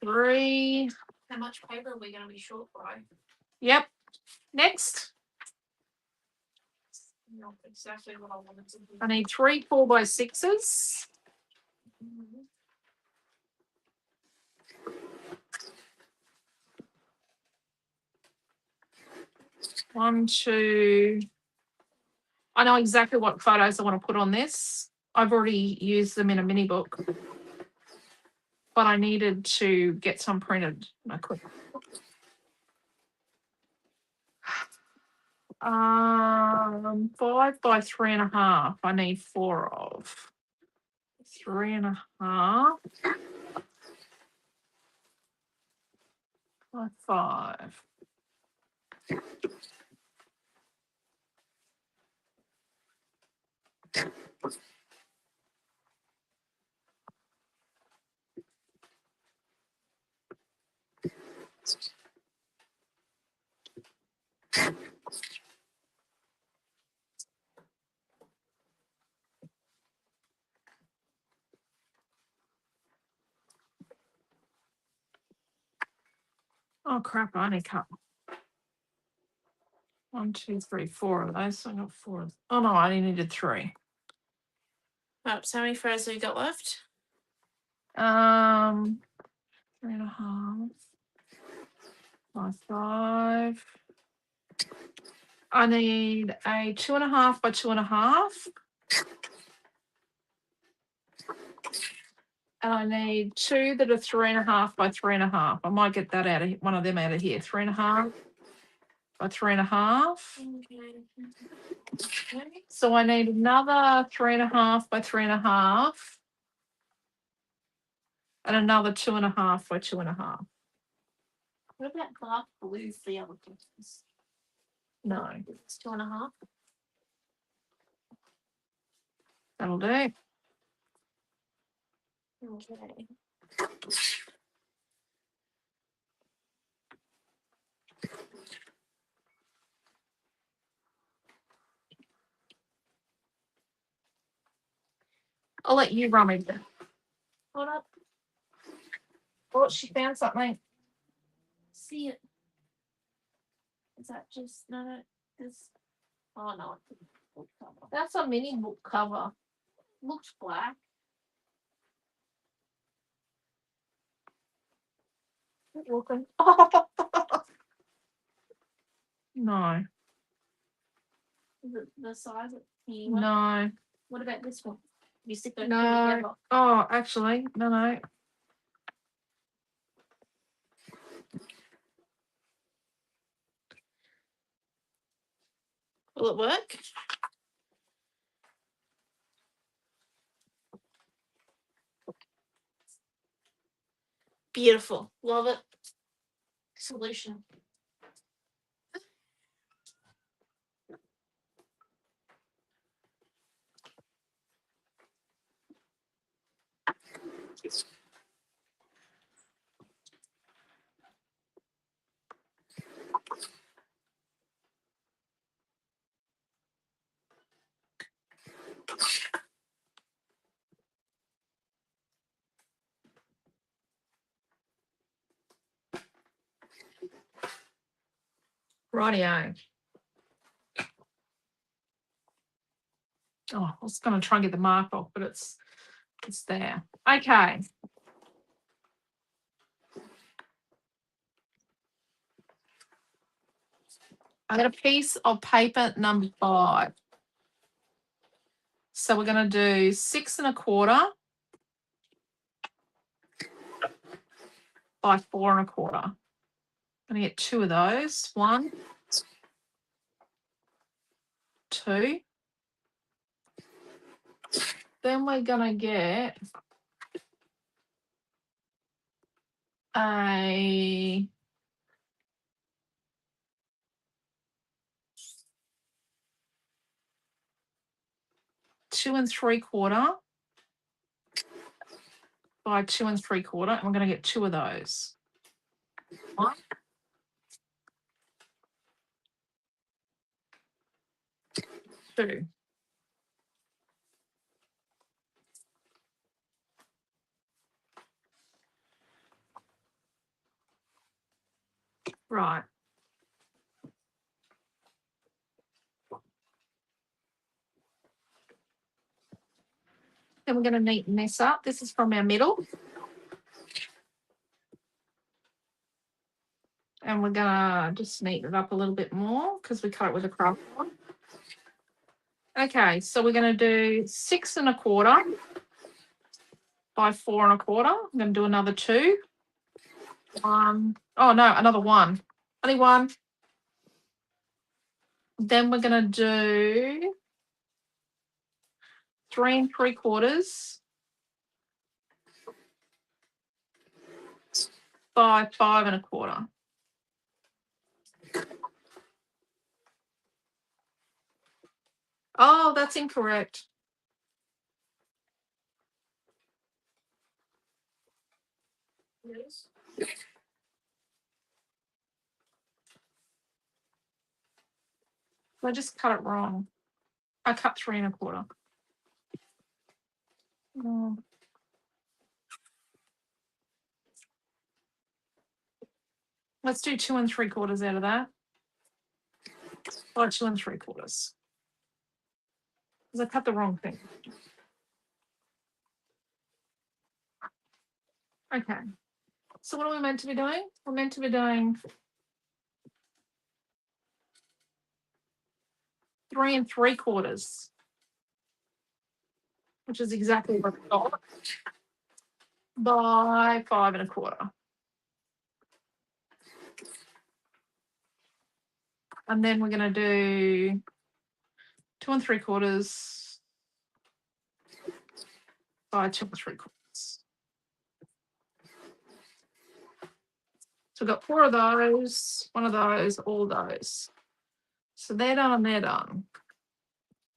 3. How much paper are we going to be short by? Yep. Next. Not exactly what I wanted to do. I need 3 4x6s. One, 2. I know exactly what photos I want to put on this. I've already used them in a mini book, but I needed to get some printed. I could. 5 by 3.5. I need 4 of. 3.5 by 5. Oh crap! I only cut 1, 2, 3, 4 of those. So I got 4. Oh no, I only needed 3. Right, so how many photos have you got left? 3.5 by 5. I need a 2.5 by 2.5. And I need 2 that are 3.5 by 3.5. I might get that out of one of them out of here. 3.5 by 3.5. Okay. So I need another 3.5 by 3.5. And another 2.5 by 2.5. What about dark blue for the other pictures? No, It's 2.5. that'll do. Okay. I'll let you rummage it. Hold up. Oh, she found something. See it. Is that just no? This. Oh no, it's a book cover. That's a mini book cover. Looks black. Looking. No, Is it the size of the no, What about this one? You stick those two no. together. Oh, actually, no. Will it work? Beautiful. Love it. Solution. Rightio. Oh, I was going to try and get the mark off, but it's there. Okay. I got a piece of paper number 5. So we're going to do 6 1/4 by 4 1/4. I'm going to get 2 of those. 1, 2. Then we're going to get a 2 3/4 by 2 3/4. And we're going to get 2 of those. 1, 2. Right. Then we're going to neaten this up. This is from our middle. And we're going to just neaten it up a little bit more because we cut it with a craft one. Okay, so we're going to do 6 1/4 by 4 1/4. I'm going to do another 2. 1. Oh, no, another 1. Only 1. Then we're going to do 3 3/4 by 5 1/4. Oh, that's incorrect. Yes. I just cut it wrong. I cut 3 1/4. Oh. Let's do 2 3/4 out of that. By 2 3/4. Because I cut the wrong thing. Okay. So what are we meant to be doing? We're meant to be doing 3 3/4, which is exactly what we got, by 5 1/4. And then we're going to do 2 3/4 by 2 3/4. So we've got 4 of those, 1 of those, all those. So they're done and they're done.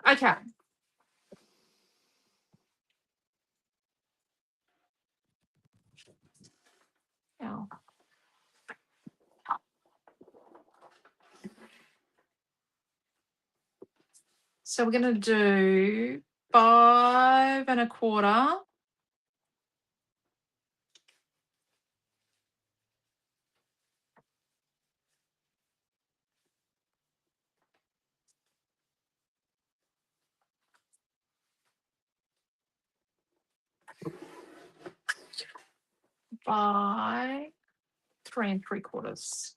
Okay. Now, so we're going to do 5 1/4. By 3 3/4.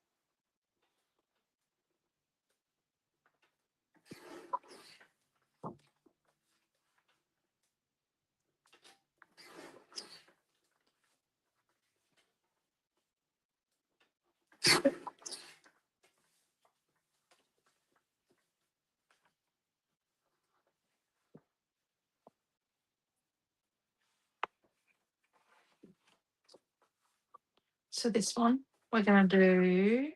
So this one, we're going to do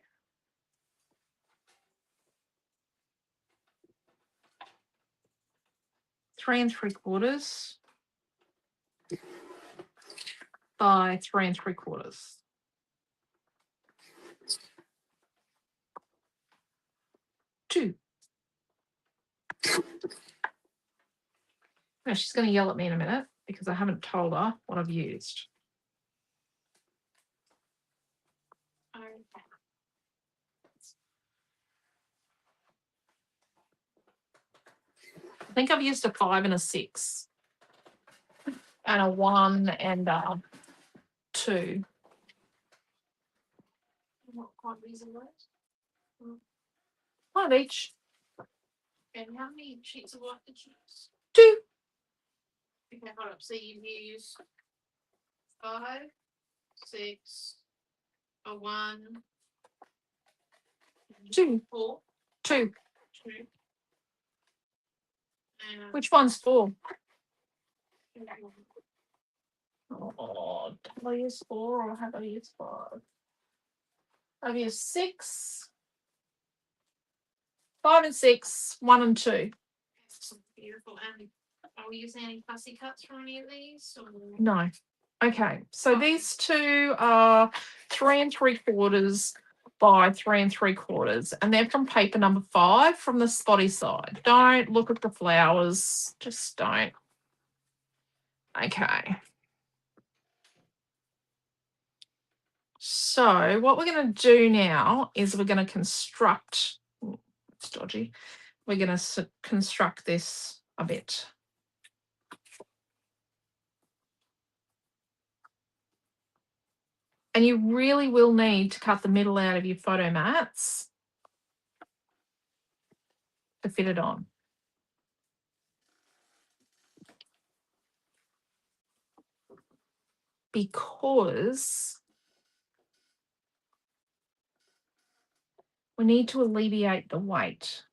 3 3/4 by 3 3/4. Two. Now she's going to yell at me in a minute because I haven't told her what I've used. I think I've used a 5 and a 6 and a 1 and a 2. What quantities are those? 1 of each. And how many sheets of white did you use? 2. Okay, hold up. So you've used 5, 6, a 1, 2. 4, 2. 2. And Which one's 4? Oh, have I used 4 or have I used 5? I've used 6, 5 and 6, 1 and 2. beautiful. And are we using any fussy cuts for any of these? Or? No. Okay, so these 2 are 3 3/4 by 3 3/4, and they're from paper number 5 from the spotty side. Don't look at the flowers, just don't. Okay. So what we're going to do now is we're going to construct, it's dodgy, we're going to construct this a bit. And you really will need to cut the middle out of your photo mats to fit it on. Because we need to alleviate the weight.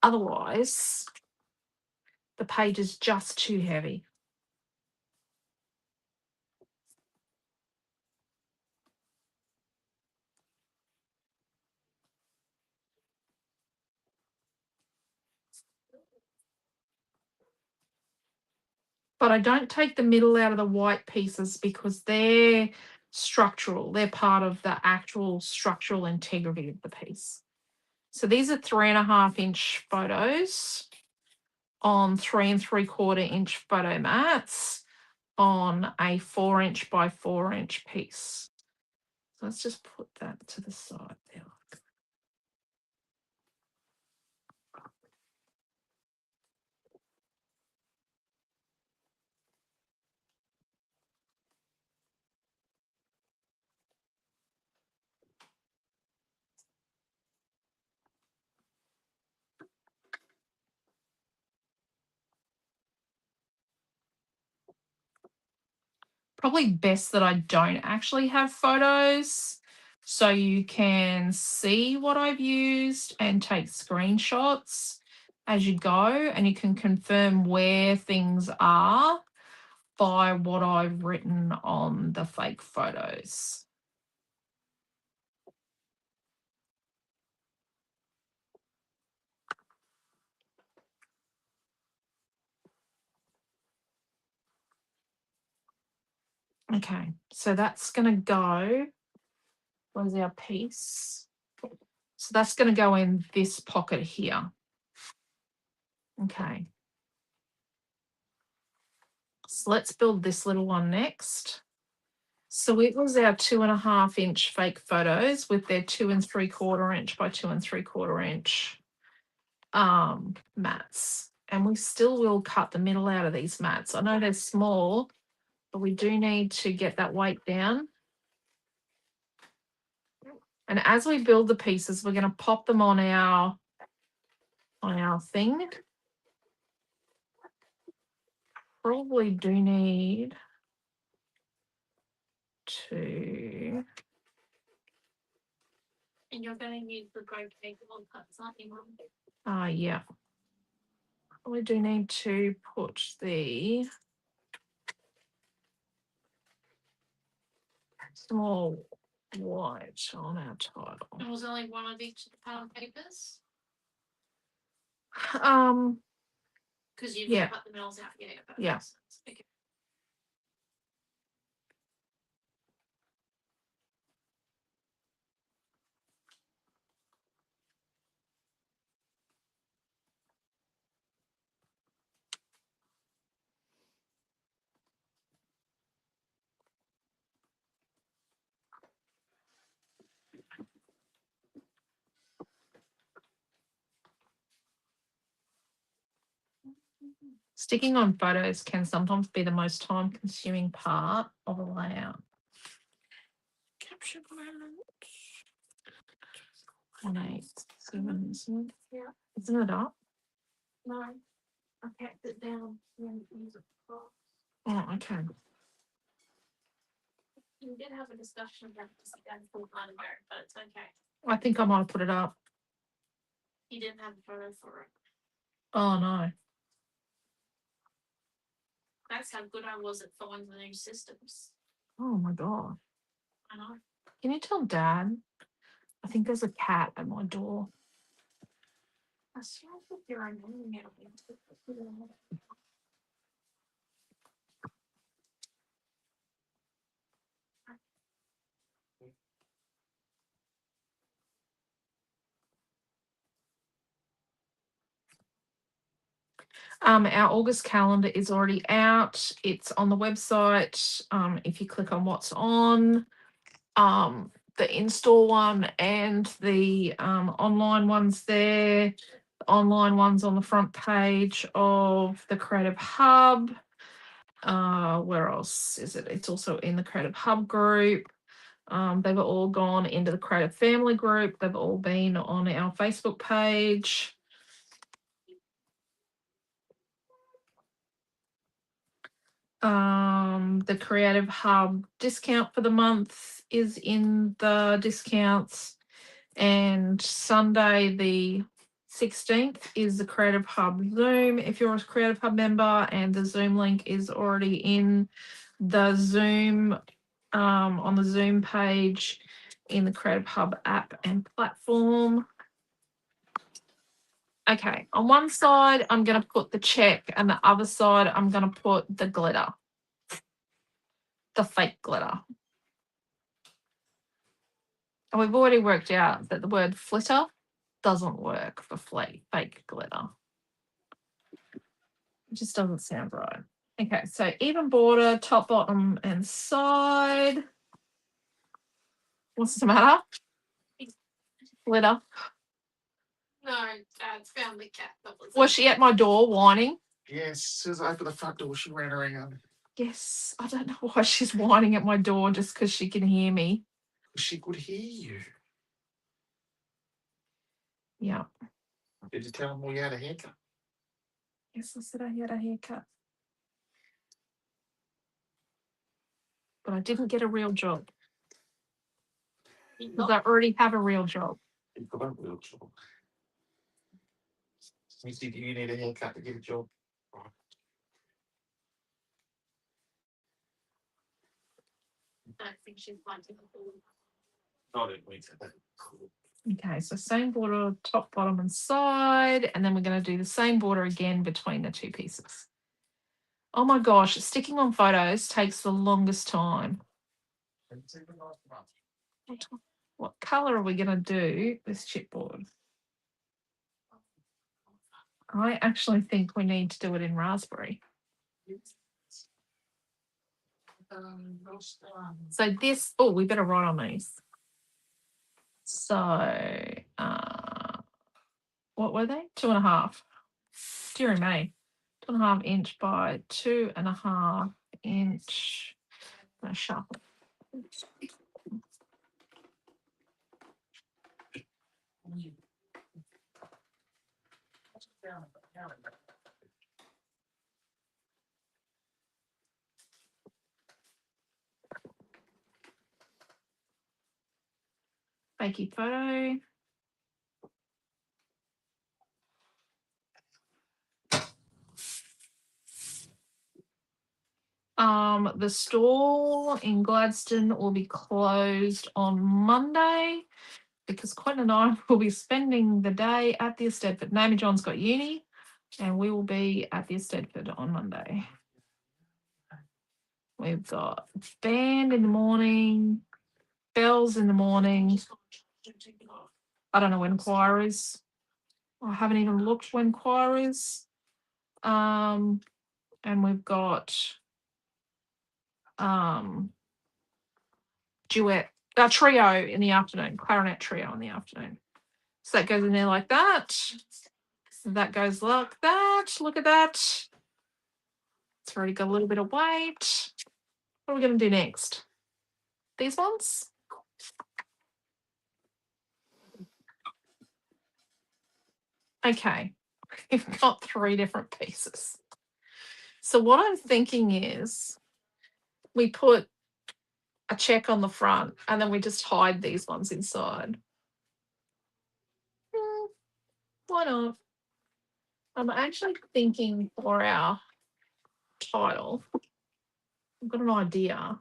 Otherwise, the page is just too heavy. But I don't take the middle out of the white pieces because they're structural. They're part of the actual structural integrity of the piece. So these are 3.5 inch photos on 3 3/4 inch photo mats on a 4 inch by 4 inch piece. So let's just put that to the side there. Probably best that I don't actually have photos so you can see what I've used and take screenshots as you go, and you can confirm where things are by what I've written on the fake photos. Okay, so that's going to go. Where's our piece? So that's going to go in this pocket here. Okay. So let's build this little one next. So it was our 2.5 inch fake photos with their 2 3/4 inch by 2 3/4 inch mats. And we still will cut the middle out of these mats. I know they're small, but we do need to get that weight down. And as we build the pieces, we're going to pop them on our thing. Probably do need to. And you're going to use the great big long cuts, aren't you, Mum? Yeah. We do need to put the small white on our title. There was only one of each of the pound papers Um, because you Yeah. cut the middles out. Yeah. That Yeah. makes sense. Okay. sticking on photos can sometimes be the most time consuming part of a layout. Caption 187, isn't it? Yeah. Isn't it up? No, I packed it down and use it for. Oh, okay. You did have a discussion about this again full time ago, but it's okay. I think I might have put it up. You didn't have a photo for it. Oh no. That's how good I was at following the new systems. Oh my god. I know. Can you tell Dad? I think there's a cat at my door. I swear I put your own name out. Our August calendar is already out. It's on the website. If you click on what's on, the in-store one and the online ones there. The online ones on the front page of the Creative Hub. Where else is it? It's also in the Creative Hub group. They've all gone into the Creative Family group. They've all been on our Facebook page. The Creative Hub discount for the month is in the discounts, and Sunday the 16th is the Creative Hub Zoom if you're a Creative Hub member, and the Zoom link is already in the Zoom on the Zoom page in the Creative Hub app and platform. Okay, on one side I'm going to put the check, and the other side I'm going to put the glitter. The fake glitter. And we've already worked out that the word flitter doesn't work for fake glitter. It just doesn't sound right. Okay, so even border, top, bottom, and side. What's the matter? Glitter. No, Dad's found the cat. Was she at my door whining? Yes, as soon as I opened the front door, she ran around. Yes, I don't know why she's whining at my door just because she can hear me. She could hear you. Yeah. Did you tell him we had a haircut? Yes, I said I had a haircut. But I didn't get a real job. Because I already have a real job. You've got a real job. You think you need a haircut to get a job? I don't think she's finding the pool. I don't think so. Okay, so same border, top, bottom, and side, and then we're going to do the same border again between the two pieces. Oh my gosh, sticking on photos takes the longest time. What colour are we going to do this chipboard? I actually think we need to do it in raspberry. So this, oh, we better write on these. So, what were they? 2.5. Dear me, 2.5 inch by 2.5 inch. I'm gonna sharpen. Fakey photo. The store in Gladstone will be closed on Monday because Quentin and I will be spending the day at the Eisteddfod. Naomi John's got uni and we will be at the Eisteddfod on Monday. We've got band in the morning, bells in the morning. I don't know when choir is. I haven't even looked when choir is. And we've got duet, trio in the afternoon, clarinet trio in the afternoon. So that goes in there like that. So that goes like that. Look at that. It's already got a little bit of weight. What are we going to do next? These ones? Okay, we've got 3 different pieces. So what I'm thinking is we put a check on the front and then we just hide these ones inside. Why not? I'm actually thinking for our title, I've got an idea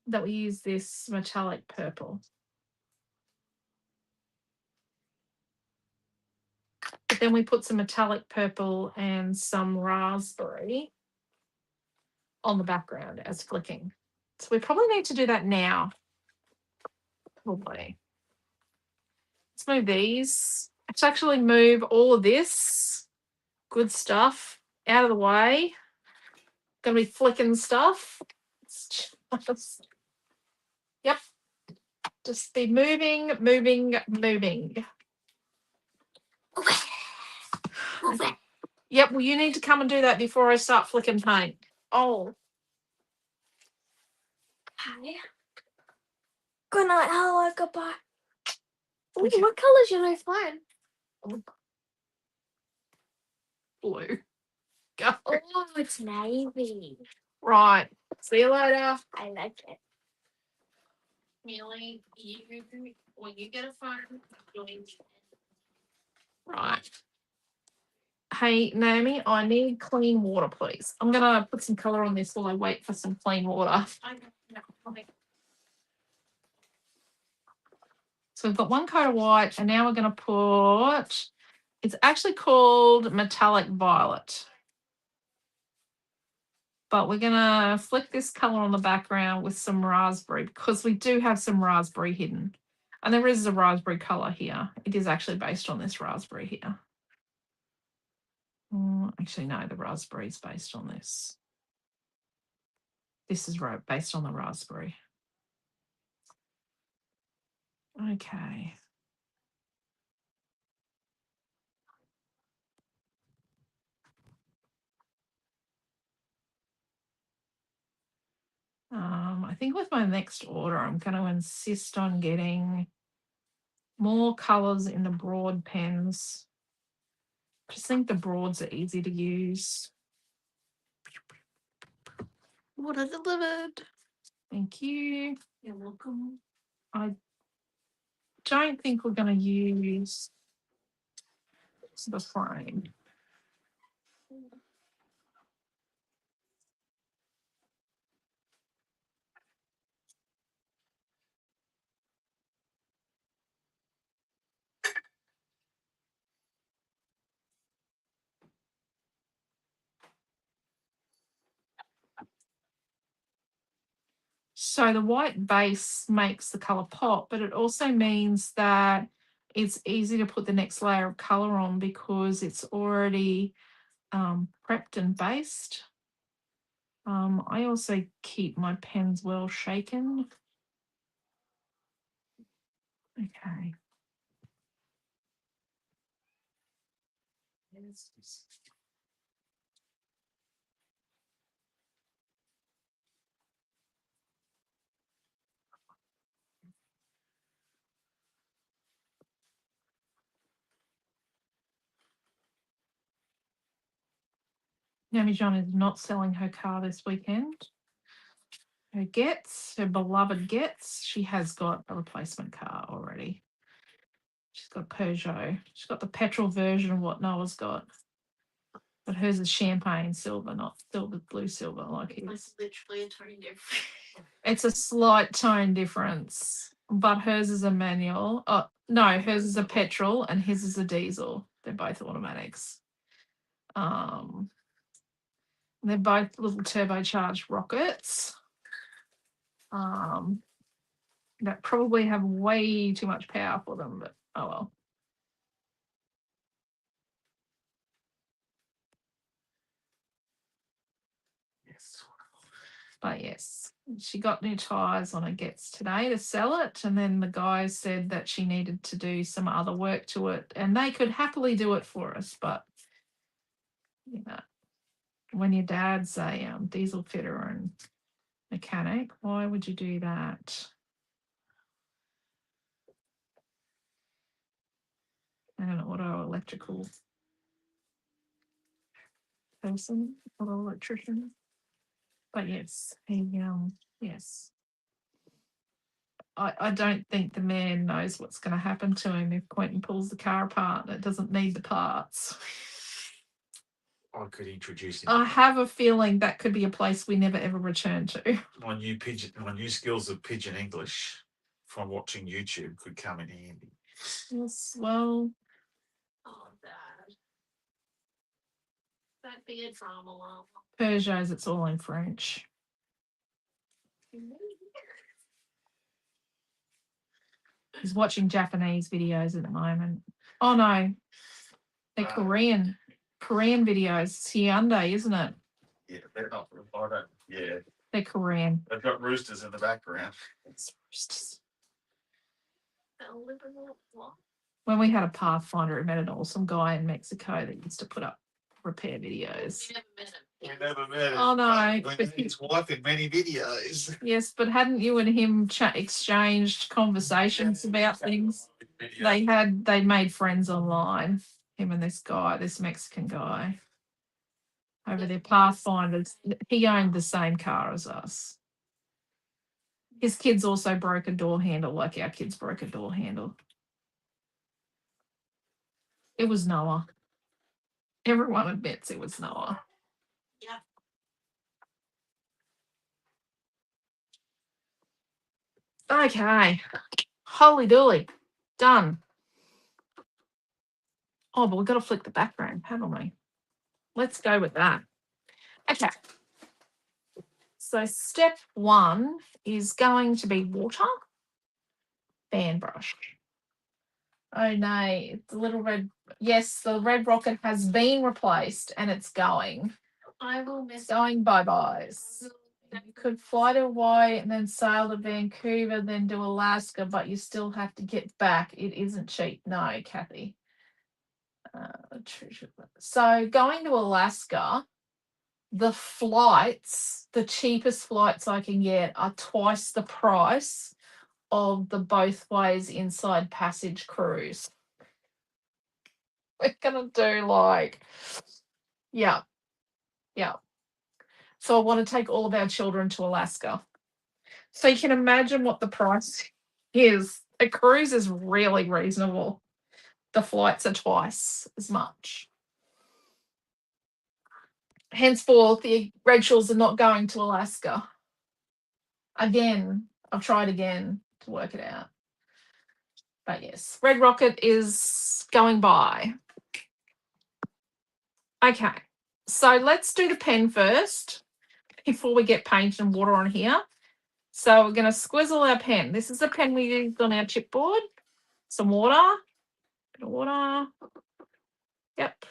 that we use this metallic purple. But then we put some metallic purple and some raspberry on the background as flicking. So we probably need to do that now. Probably. Let's move these. Let's actually move all of this good stuff out of the way. Gonna be flicking stuff. Yep. Just be moving, moving, moving. Yep, well, you need to come and do that before I start flicking paint. Oh. Hi. Good night. Hello. Goodbye. Ooh, Okay. what colour's your new phone? Blue. Go. Oh, it's navy. Right. See you later. I like it. Millie, when you get a phone, you'll need to. Right. Hey, Naomi, I need clean water, please. I'm going to put some colour on this while I wait for some clean water. So we've got 1 coat of white, and now we're going to put, it's actually called metallic violet. But we're going to flick this colour on the background with some raspberry because we do have some raspberry hidden. And there is a raspberry colour here. It is actually based on this raspberry here. Actually, no, the raspberry is based on this. This is based on the raspberry. Okay. I think with my next order, I'm going to insist on getting more colours in the broad pens. I just think the broads are easy to use. Order delivered. Thank you. You're welcome. I don't think we're going to use the frame. So the white base makes the colour pop, but it also means that it's easy to put the next layer of colour on because it's already prepped and based. I also keep my pens well shaken. Okay. Naomi John is not selling her car this weekend. Her beloved Gets, she has got a replacement car already. She's got Peugeot. She's got the petrol version of what Noah's got. But hers is champagne silver, not silver, blue silver like his. It's literally a tone difference. It's a slight tone difference, but hers is a manual. Oh, no, hers is a petrol and his is a diesel. They're both automatics. They're both little turbocharged rockets. That probably have way too much power for them, but oh well. Yes. But yes, she got new tyres on her Gets today to sell it. And then the guys said that she needed to do some other work to it and they could happily do it for us. But, you know, when your dad's a diesel fitter and mechanic, why would you do that? And an auto electrical person, auto electrician. But yes, yes. I don't think the man knows what's going to happen to him if Quentin pulls the car apart and it doesn't need the parts. I could introduce him. I have a feeling that could be a place we never ever return to. My new skills of pidgin English from watching YouTube could come in handy. Yes, well, Oh, Dad. That'd be a drama llama. Peugeots, it's all in French. He's watching Japanese videos at the moment. Oh no, they're Korean videos. It's Hyundai, isn't it? Yeah, they're not. I don't. Yeah, They're Korean. they've got roosters in the background. When we had a Pathfinder, we met an awesome guy in Mexico that used to put up repair videos. We never met him. Oh no, We but met his wife in many videos. yes, but hadn't you and him exchanged conversations about things? They made friends online. Him and this guy, this Mexican guy, over their Pathfinders. He owned the same car as us. His kids also broke a door handle, like our kids broke a door handle. It was Noah. Everyone admits it was Noah. Yeah. Okay. Holy dooly. Done. Oh, but we've got to flick the background, haven't we? Let's go with that. Okay. So step 1 is going to be water. Fan brush. Oh no, it's a little red. Yes, the red rocket has been replaced and it's going. I will miss It's going bye-byes. You could fly to Hawaii and then sail to Vancouver, then do Alaska, but you still have to get back. It isn't cheap. No, Kathy. So going to Alaska, the flights, the cheapest flights I can get are twice the price of the both ways inside passage cruise. We're gonna do yeah. So I want to take all of our children to Alaska. So you can imagine what the price is. A cruise is really reasonable. The flights are twice as much. Henceforth, the Redshaws are not going to Alaska. Again, I've tried again to work it out. But yes, Red Rocket is going by. Okay, so let's do the pen first before we get paint and water on here. So we're going to squizzle our pen. This is the pen we used on our chipboard. Some water. Bit of water. Yep.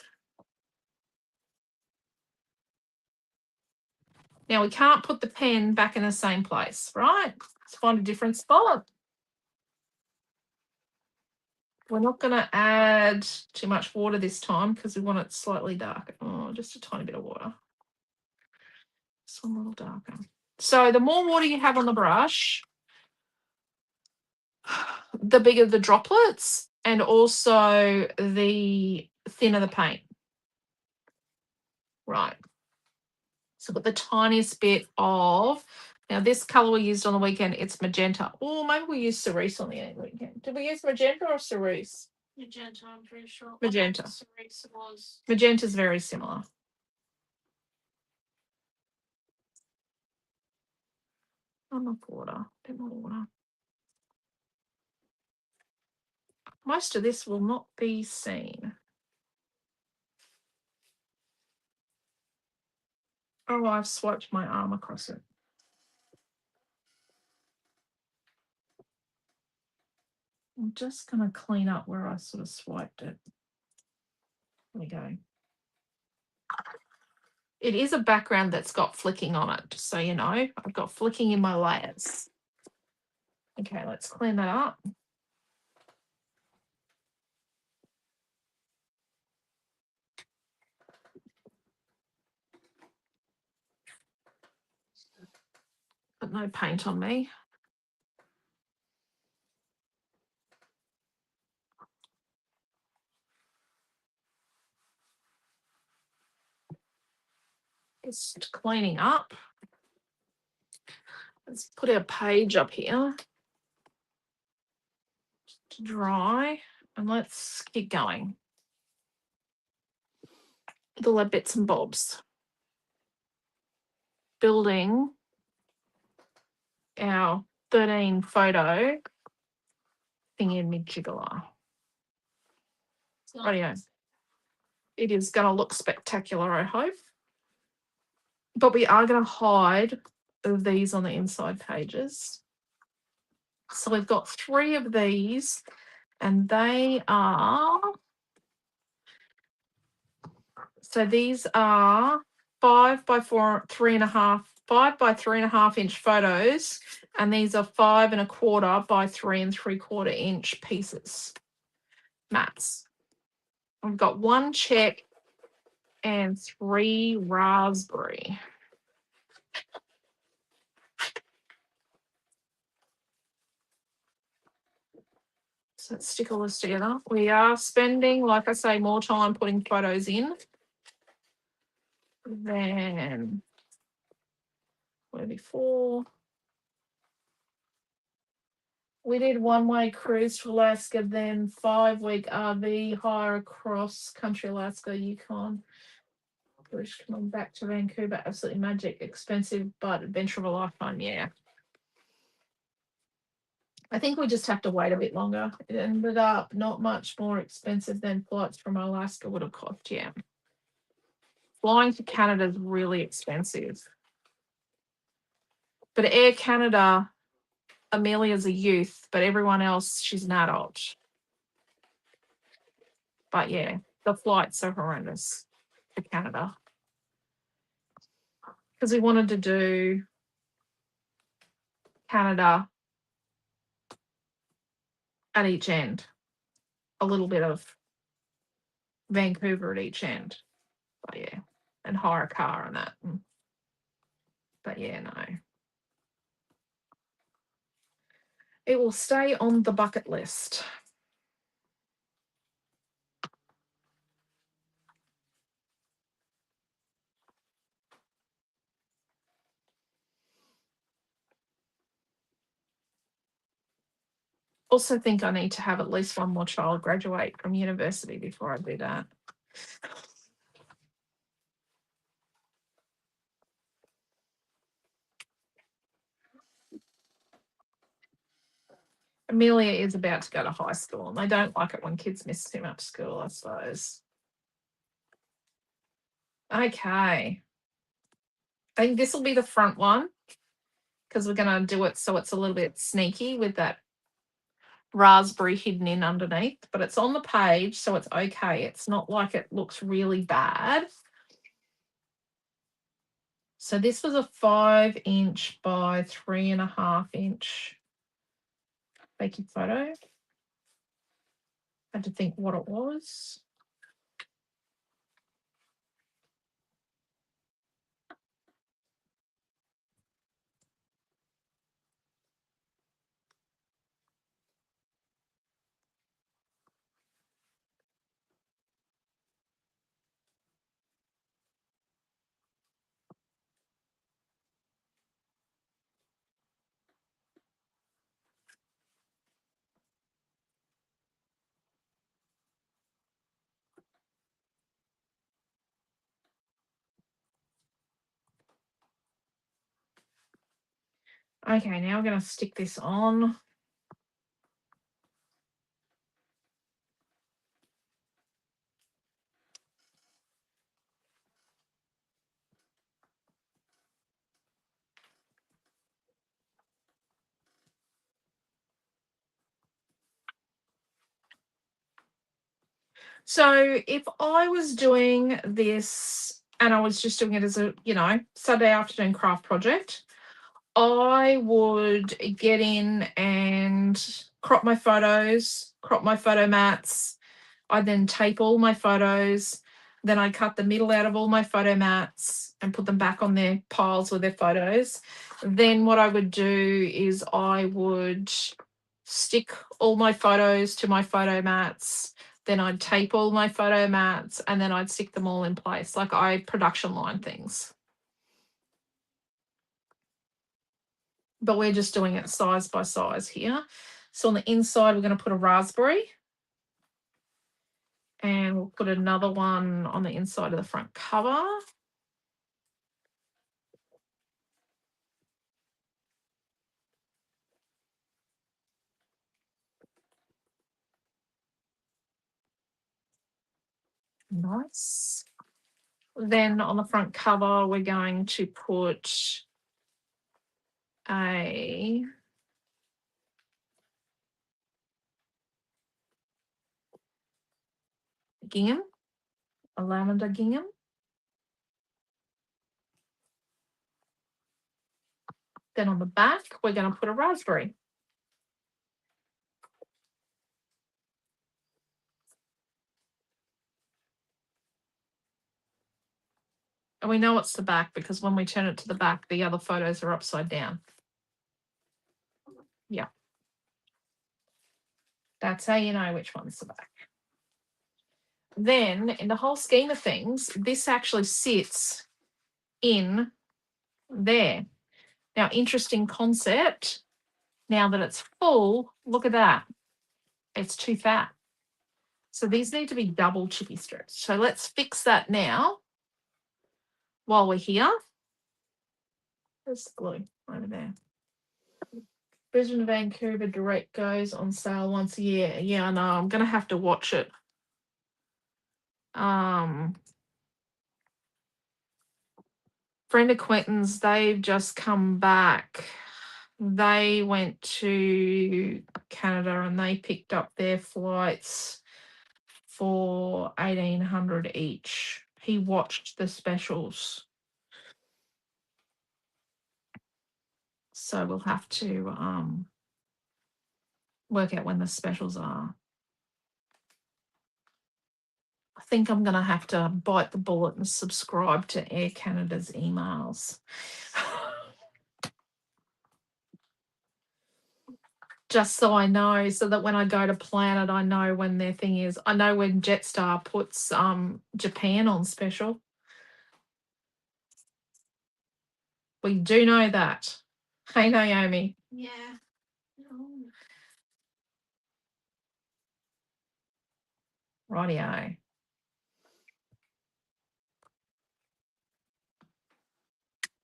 Now we can't put the pen back in the same place, right? Let's find a different spot. We're not going to add too much water this time because we want it slightly darker. Oh, just a tiny bit of water. Just a little darker. So the more water you have on the brush, the bigger the droplets and also the thinner the paint. Right. So I've got the tiniest bit of, now this colour we used on the weekend, it's magenta. Or maybe we used cerise on the weekend. Did we use magenta or cerise? Magenta, I'm pretty sure. Magenta. Cerise was. Magenta's very similar. Enough water, a bit more water. Most of this will not be seen. Oh, I've swiped my arm across it. I'm just going to clean up where I sort of swiped it. There we go. It is a background that's got flicking on it, so you know. I've got flicking in my layers. Okay, let's clean that up. But no paint on me. Just cleaning up. Let's put our page up here to dry and let's keep going. With all our bits and bobs. Building our 13 photo thingy mid-jiggler. Rightio. It is going to look spectacular, I hope. But we are going to hide these on the inside pages. So we've got 3 of these, and they are, so these are 5 by 3.5, 5 by 3.5 inch photos, and these are 5 1/4 by 3 3/4 inch pieces, mats. We've got 1 check and 3 raspberry. So let's stick all this together. We are spending, like I say, more time putting photos in than where before. We did 1-way cruise to Alaska, then 5-week RV hire across country Alaska, Yukon. British, coming back to Vancouver, absolutely magic, expensive, but adventure of a lifetime, yeah. I think we just have to wait a bit longer. It ended up not much more expensive than flights from Alaska would have cost, yeah. Flying to Canada is really expensive. But Air Canada, Amelia's a youth, but everyone else, she's an adult. But yeah, the flights are horrendous to Canada. Because we wanted to do Canada at each end. A little bit of Vancouver at each end. But yeah, and hire a car and that. But yeah, no. It will stay on the bucket list. Also think I need to have at least 1 more child graduate from university before I do that. Amelia is about to go to high school, and they don't like it when kids miss too much school, I suppose. Okay. I think this will be the front one because we're going to do it so it's a little bit sneaky with that raspberry hidden in underneath, but it's on the page, so it's okay. It's not like it looks really bad. So this was a 5-inch by 3.5-inch baking photo. I had to think what it was. Okay, now I'm going to stick this on. So if I was doing this and I was just doing it as a, Sunday afternoon craft project, I would get in and crop my photos, crop my photo mats. I then tape all my photos. Then I cut the middle out of all my photo mats and put them back on their piles with their photos. Then what I would do is I would stick all my photos to my photo mats. Then I'd tape all my photo mats and then I'd stick them all in place. Like I production line things. But we're just doing it size by size here. So on the inside, we're going to put a raspberry. And we'll put another one on the inside of the front cover. Nice. Then on the front cover, we're going to put a gingham, a lavender gingham. Then on the back, we're going to put a raspberry. And we know it's the back because when we turn it to the back, the other photos are upside down. Yeah. That's how you know which one's the back. Then in the whole scheme of things, this actually sits in there. Now, interesting concept. Now that it's full, look at that. It's too fat. So these need to be double chippy strips. So let's fix that now while we're here. There's the glue over there. Brisbane to Vancouver direct goes on sale once a year. Yeah, I know. I'm going to have to watch it. Friend acquaintance, they've just come back. They went to Canada and they picked up their flights for $1,800 each. He watched the specials. So we'll have to work out when the specials are. I think I'm going to have to bite the bullet and subscribe to Air Canada's emails. Just so I know, so that when I go to plan it, I know when their thing is. I know when Jetstar puts Japan on special. We do know that. Hey, Naomi. Yeah. Oh. Rightio.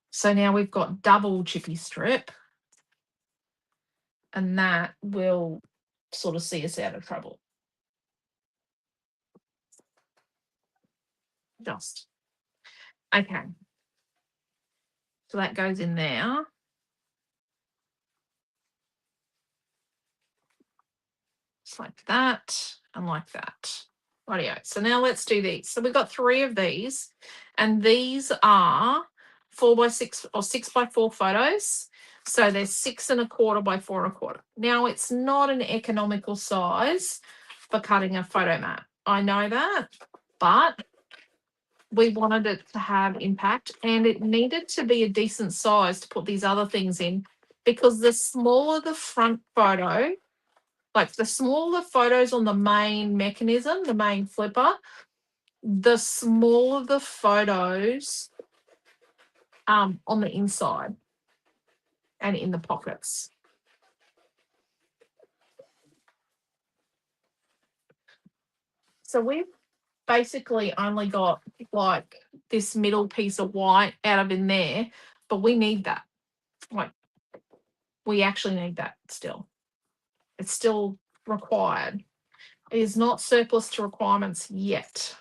So now we've got double chippy strip. And that will sort of see us out of trouble. Just. Okay. So that goes in there. Just like that and like that. Rightio. So now let's do these. So we've got 3 of these, and these are 4x6 or 6x4 photos. So they're 6 1/4 by 4 1/4. Now it's not an economical size for cutting a photo mat. I know that, but we wanted it to have impact, and it needed to be a decent size to put these other things in, because the smaller the front photo, like the smaller photos on the main mechanism, the main flipper, the smaller the photos on the inside and in the pockets. So we've basically only got like this middle piece of white out of in there, but we need that. Like, we actually need that still. It's still required. It is not surplus to requirements yet.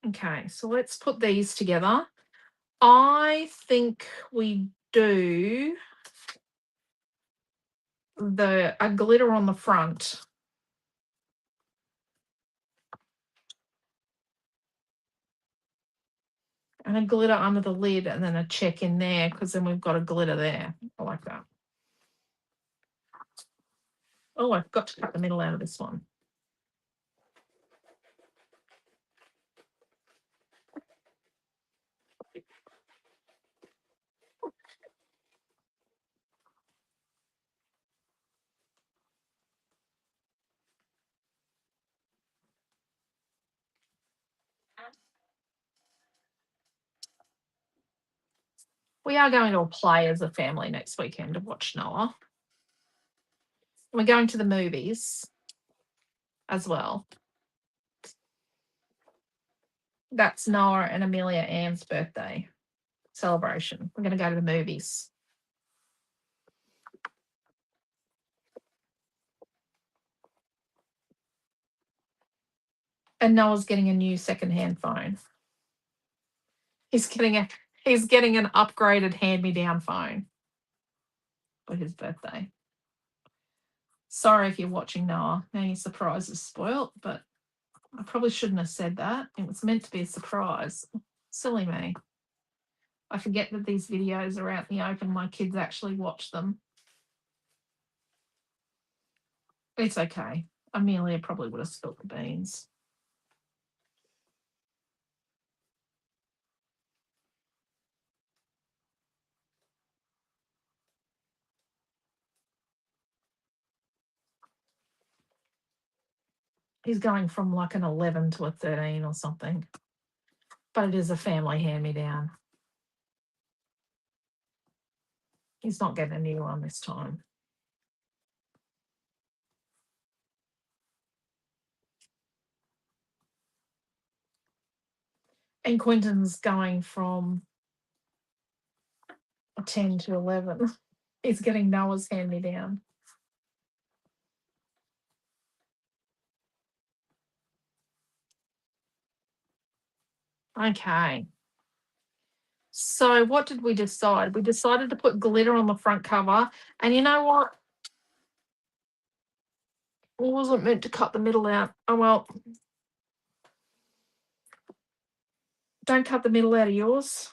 Okay, so let's put these together. I think we do a glitter on the front. And a glitter under the lid, and then a check in there, because then we've got a glitter there. I like that. Oh, I've got to cut the middle out of this one. We are going to a play as a family next weekend to watch Noah. We're going to the movies as well. That's Noah and Amelia Ann's birthday celebration. We're going to go to the movies. And Noah's getting a new secondhand phone. He's getting an upgraded hand-me-down phone for his birthday. Sorry if you're watching, Noah. Now your surprise is spoilt, but I probably shouldn't have said that. It was meant to be a surprise. Silly me. I forget that these videos are out in the open. My kids actually watch them. It's okay. Amelia probably would have spilt the beans. He's going from like an 11 to a 13 or something. But it is a family hand-me-down. He's not getting a new one this time. And Quentin's going from a 10 to 11. He's getting Noah's hand-me-down. Okay. So what did we decide? We decided to put glitter on the front cover. And you know what? I wasn't meant to cut the middle out. Oh, well. Don't cut the middle out of yours.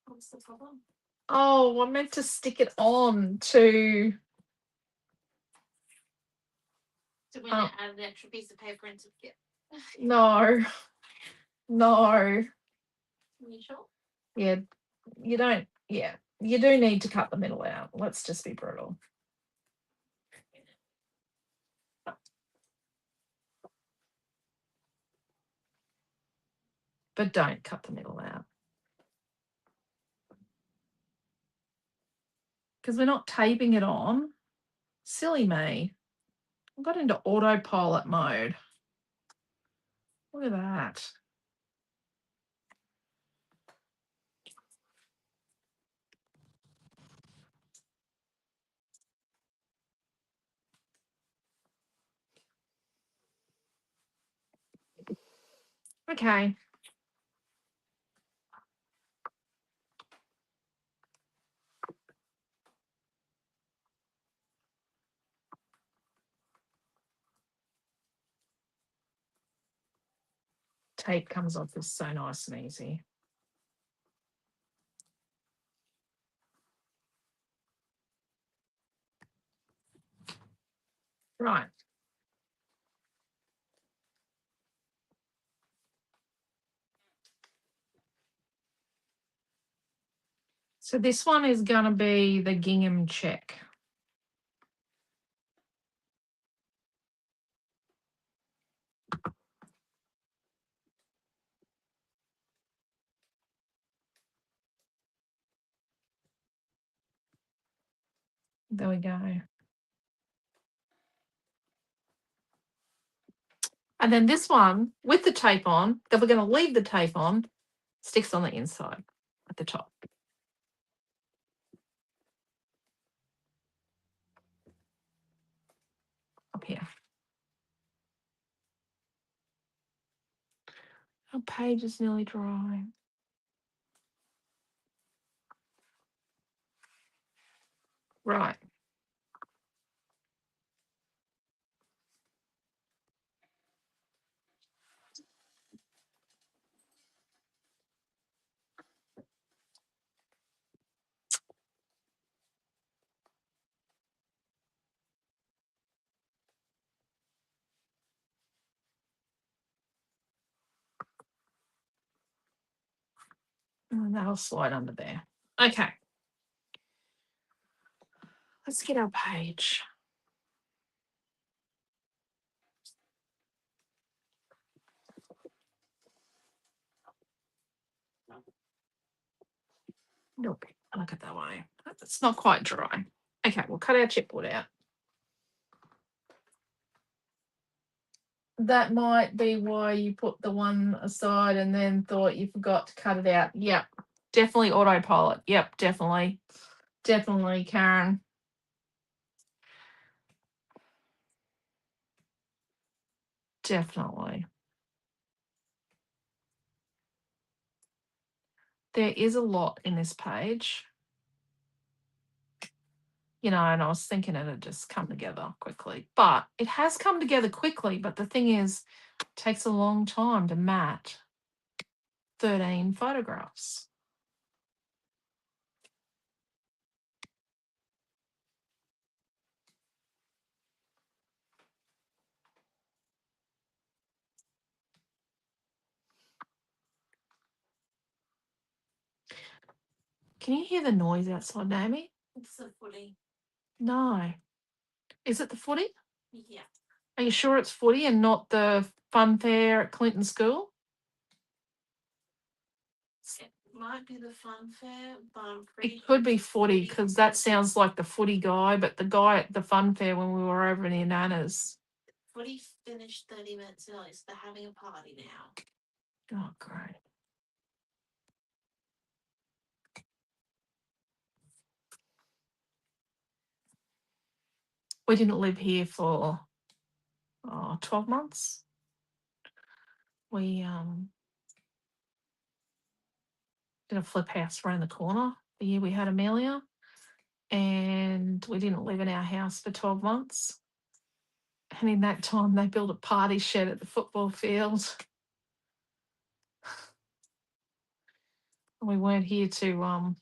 What's the problem? Oh, I meant to stick it on to... So when you add an extra piece of paper into it. No. You sure? Yeah, you don't. Yeah, you do need to cut the middle out. Let's just be brutal. But don't cut the middle out. Because we're not taping it on. Silly me. I got into autopilot mode. Look at that. Okay. tape comes off is so nice and easy. Right. So this one is going to be the gingham check. There we go. And then this one with the tape on, that we're going to leave the tape on, sticks on the inside at the top. Up here. Our page is nearly dry. Right. And that'll slide under there. Okay. Let's get our page. Nope. Look at that way. It's not quite dry. Okay, we'll cut our chipboard out. That might be why you put the one aside and then thought you forgot to cut it out. Yep. Definitely autopilot. Yep, definitely. Definitely, Karen. Definitely. There is a lot in this page. You know, and I was thinking it'd just come together quickly. But it has come together quickly. But the thing is, it takes a long time to mat 13 photographs. Can you hear the noise outside, Naomi? It's the footy. No. Is it the footy? Yeah. Are you sure it's footy and not the fun fair at Clinton School? It might be the fun fair, but I'm pretty It could sure be it's footy because that sounds like the footy guy, but the guy at the fun fair when we were over in Nana's. Footy finished 30 minutes early, so they're having a party now. Oh, great. We didn't live here for 12 months. We did a flip house around the corner the year we had Amelia, and we didn't live in our house for 12 months. And in that time, they built a party shed at the football field. We weren't here to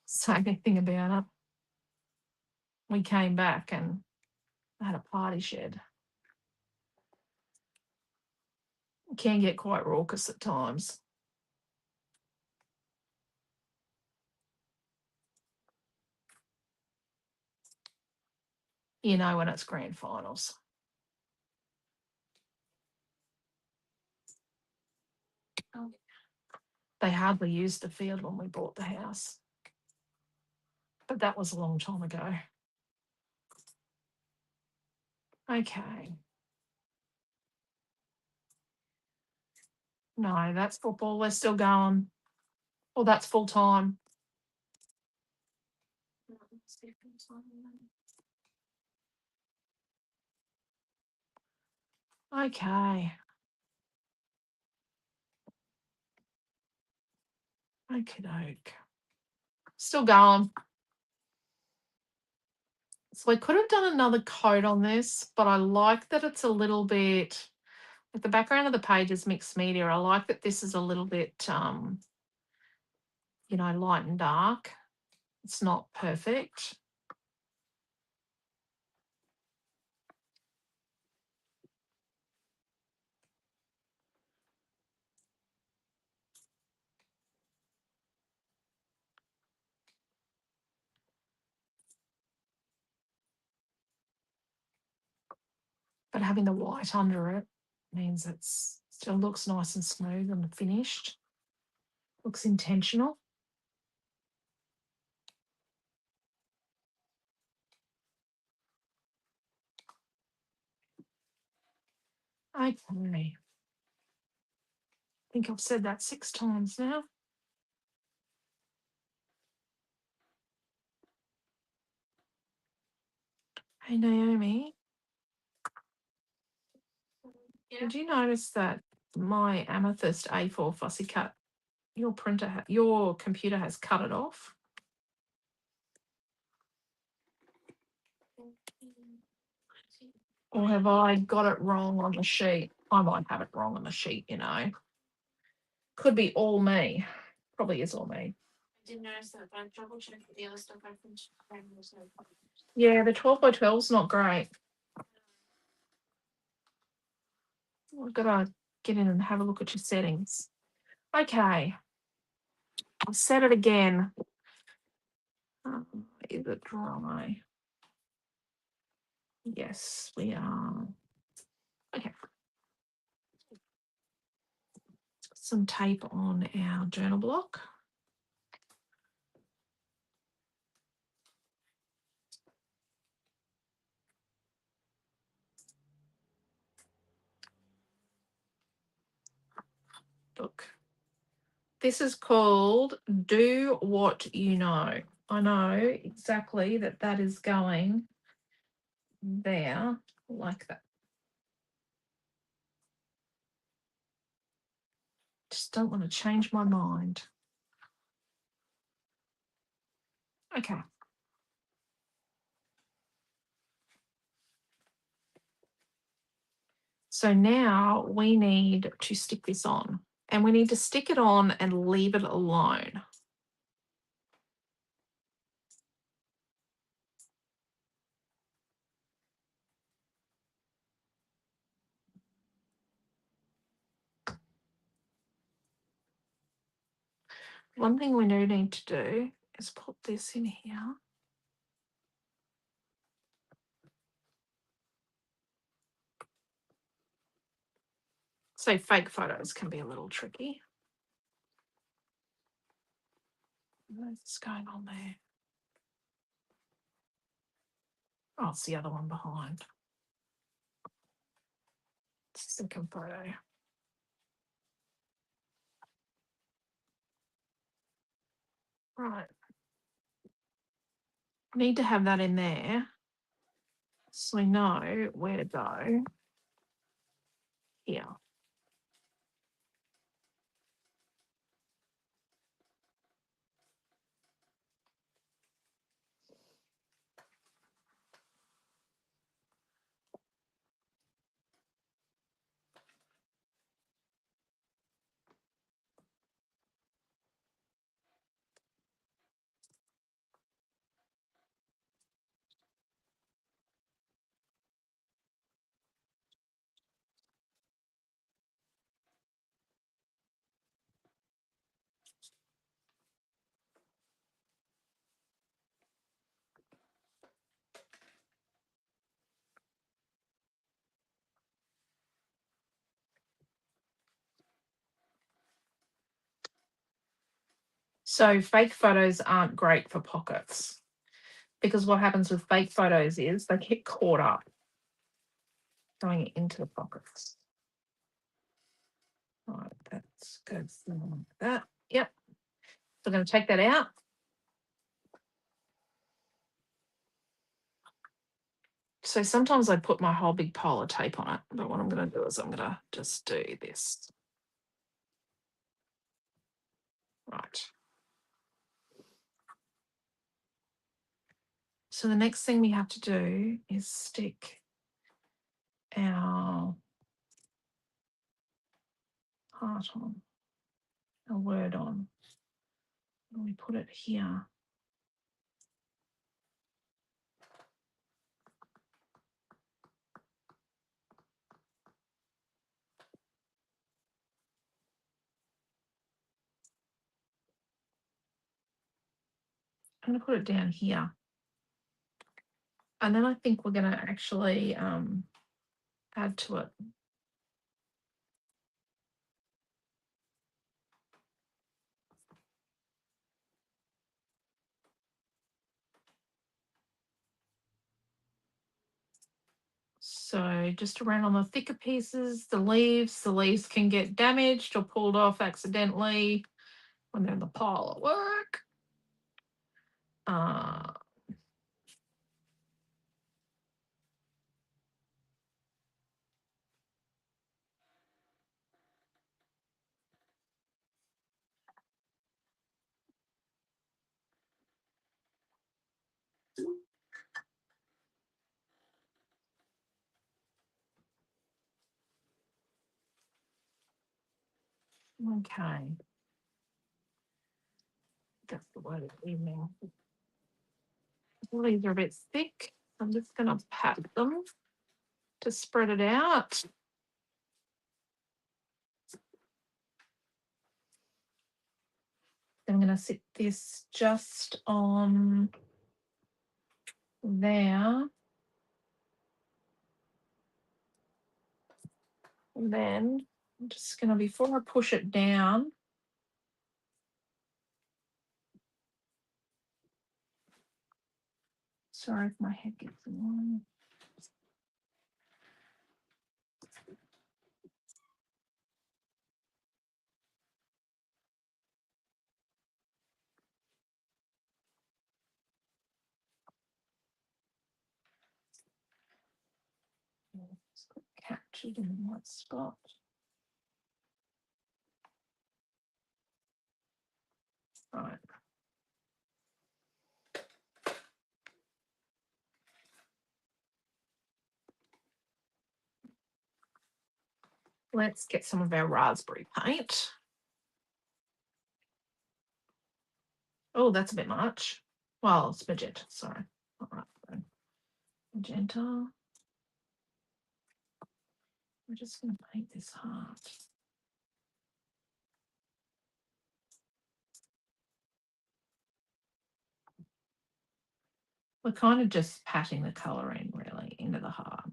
say anything about it. We came back and had a party shed. It can get quite raucous at times. You know, when it's grand finals. Oh. They hardly used the field when we bought the house. But that was a long time ago. Okay. No, that's football. They're still going. Well, that's full time. Okay. Okie doke. Still going. So I could have done another coat on this, but I like that it's a little bit, like the background of the page is mixed media. I like that this is a little bit, you know, light and dark. It's not perfect. But having the white under it means it's still looks nice and smooth and finished. Looks intentional. Okay. I think I've said that 6 times now. Hey, Naomi, Yeah. did you notice that my amethyst A4 fussy cut, your your computer has cut it off? Or have I got it wrong on the sheet? I might have it wrong on the sheet, you know. Could be all me. Probably is all me. I didn't notice that, but I double checked the other stuff I finished. Yeah, the 12 by 12 is not great. I've got to get in and have a look at your settings. Okay. I'll set it again. Is it dry? Yes, we are. Okay. Some tape on our journal block. Look. This is called Do What You Know. I know exactly that that is going there like that. Just don't want to change my mind. Okay. So now we need to stick this on, and we need to stick it on and leave it alone. One thing we do need to do is put this in here. So fake photos can be a little tricky. What's going on there? Oh, it's the other one behind. It's the second photo. Right. Need to have that in there so we know where to go here. So fake photos aren't great for pockets because what happens with fake photos is they get caught up going into the pockets. Right, that's good. Like that. Yep. So I'm going to take that out. So sometimes I put my whole big pile of tape on it, but what I'm going to do is I'm going to just do this. Right. So the next thing we have to do is stick our heart on, our word on. And we put it here. I'm going to put it down here. And then I think we're going to actually add to it. So just around on the thicker pieces, the leaves can get damaged or pulled off accidentally when they're in the pile at work. Okay. That's the word of the evening. These are a bit thick. I'm just going to pat them to spread it out. I'm going to sit this just on there. And then I'm just going to, before I push it down, sorry if my head gets in it's got captured in one spot. Right. Let's get some of our raspberry paint. Oh, that's a bit much. Well, it's magenta, sorry. All right. Magenta. We're just going to paint this heart. We're kind of just patting the colour in, really, into the heart.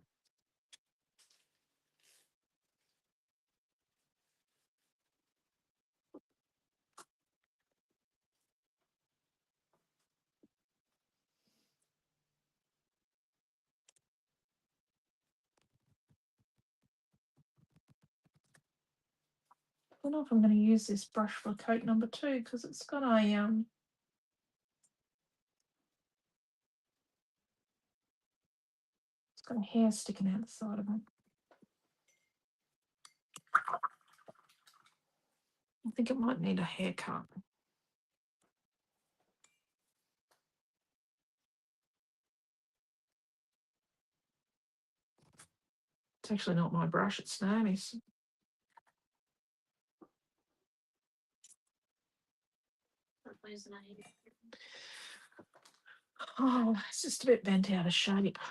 I don't know if I'm going to use this brush for coat number 2 because it's got a it's got a hair sticking out the side of it. I think it might need a haircut. It's actually not my brush, it's Naomi's. Oh, it's just a bit bent out of shape. I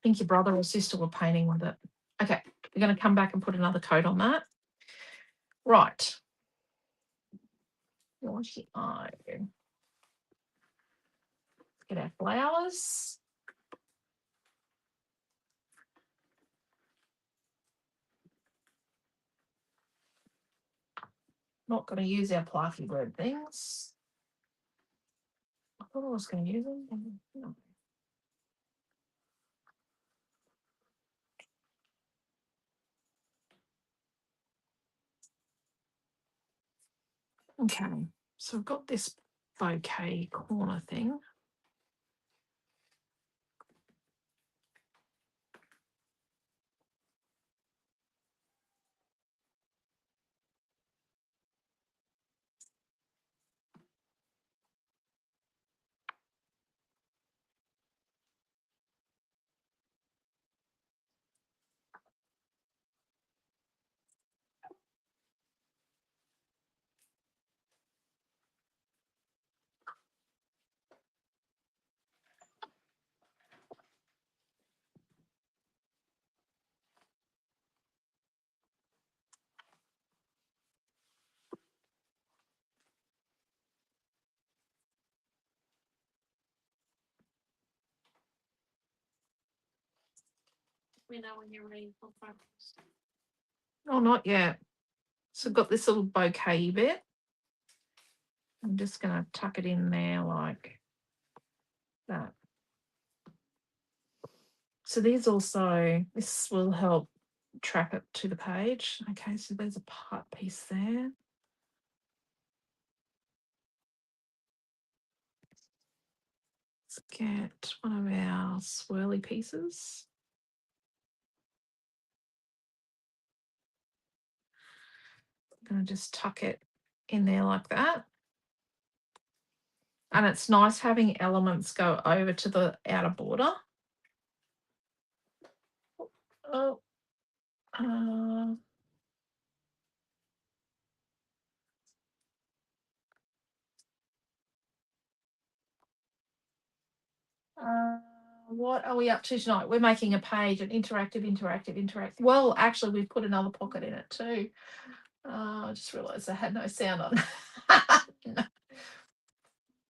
think your brother or sister were painting with it. Okay, we're going to come back and put another coat on that. Right. Righty-o. Get our flowers. Not going to use our plucky bird things. I thought I was going to use them. No. Okay, so I've got this bouquet corner thing. me know when you're ready for photos. Oh, not yet. So I've got this little bouquet bit. I'm just going to tuck it in there like that. So these also, this will help trap it to the page. Okay, so there's a part piece there. Let's get one of our swirly pieces. I'm going to just tuck it in there like that. And it's nice having elements go over to the outer border. Oh, what are we up to tonight? We're making a page, an interactive. Well, actually, we've put another pocket in it too. I just realised I had no sound on.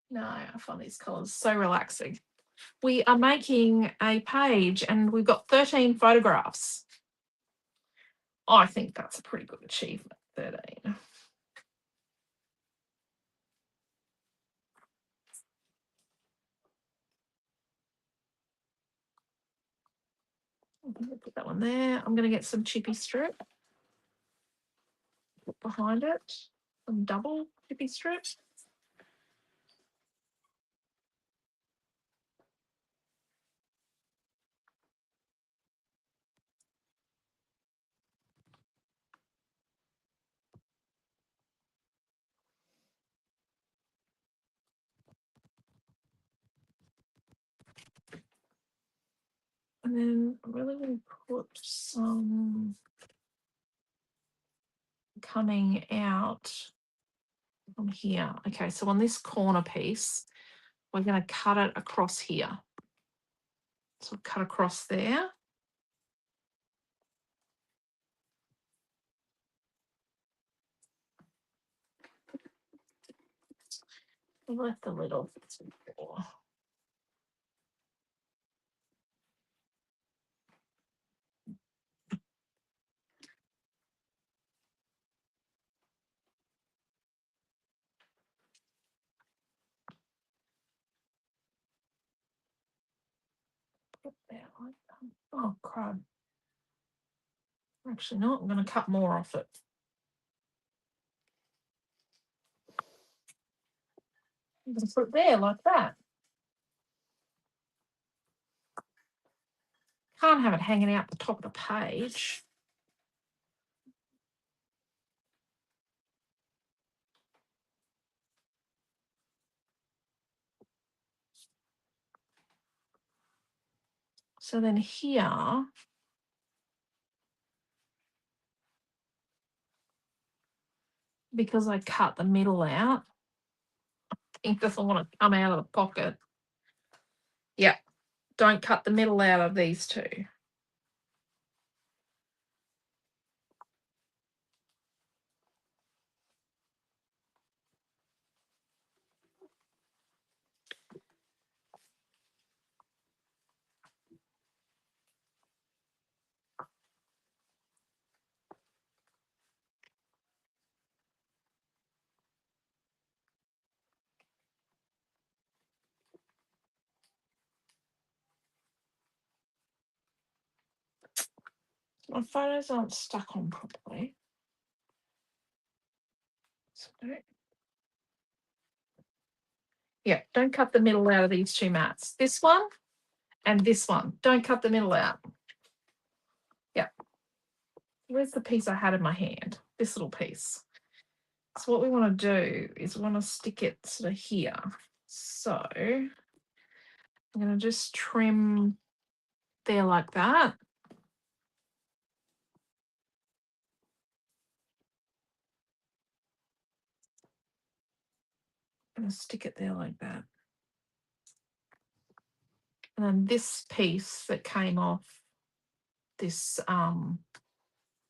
No, I find these colours so relaxing. We are making a page and we've got 13 photographs. I think that's a pretty good achievement, 13. I'm going to put that one there. I'm going to get some chippy strip behind it, some double chippy strips. And then I really want to put some coming out from here. Okay, so on this corner piece, we're going to cut it across here. So cut across there. I left the lid off. Oh, crud. Actually, no, I'm going to cut more off it. I'm going to put it there like that. Can't have it hanging out the top of the page. So then here, because I cut the middle out, ink doesn't want to come out of the pocket. Yeah, don't cut the middle out of these two. My photos aren't stuck on properly. So, yeah, don't cut the middle out of these two mats. This one and this one. Don't cut the middle out. Yeah. Where's the piece I had in my hand? This little piece. So what we want to do is we want to stick it sort of here. So I'm going to just trim there like that. I'm going to stick it there like that. And then this piece that came off this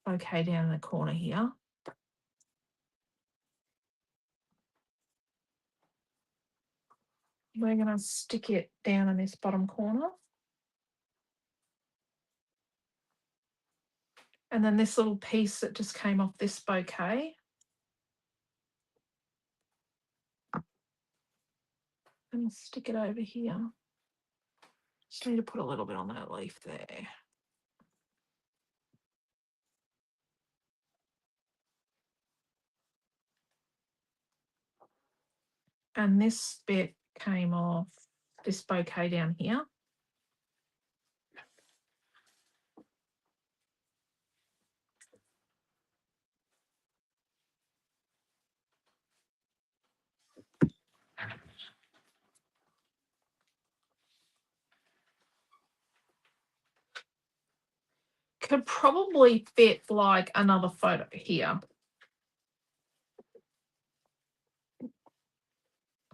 bouquet down in the corner here. We're going to stick it down in this bottom corner. And then this little piece that just came off this bouquet. And stick it over here. Just need to put a little bit on that leaf there. And this bit came off this bouquet down here. Could probably fit like another photo here.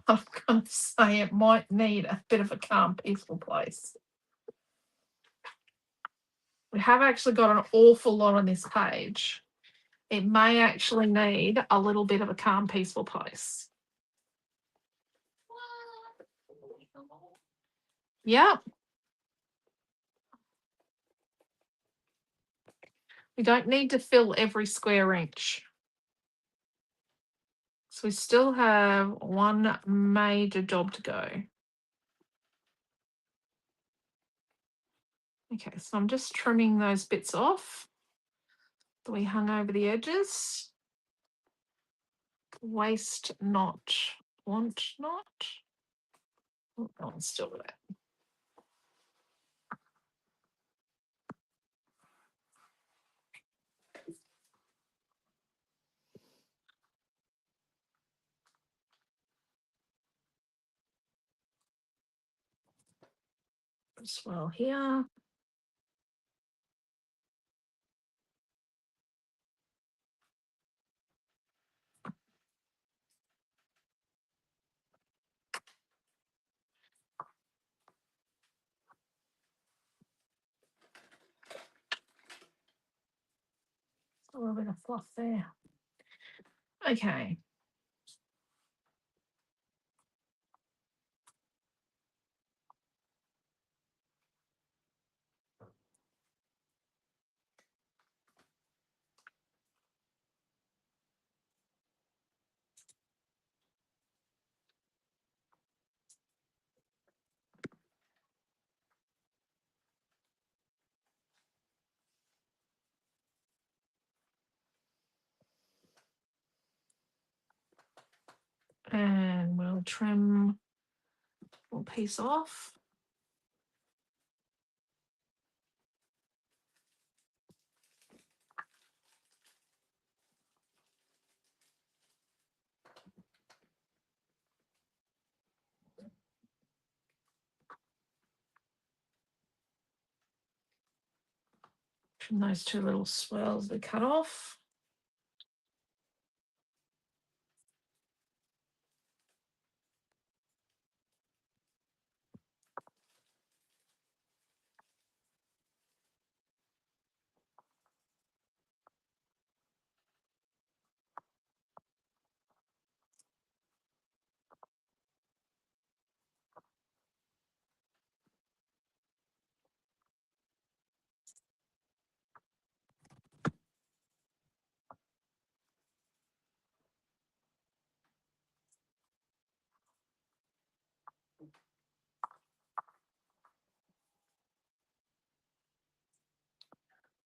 I'm going to say it might need a bit of a calm, peaceful place. We have actually got an awful lot on this page. It may actually need a little bit of a calm, peaceful place. Yep. We don't need to fill every square inch. So we still have one major job to go. Okay, so I'm just trimming those bits off that we hung over the edges. Waste not, want not. Oh, that one's still there. As well here. A little bit of fluff there. Okay. And we'll trim a little piece off. Trim those two little swirls we cut off.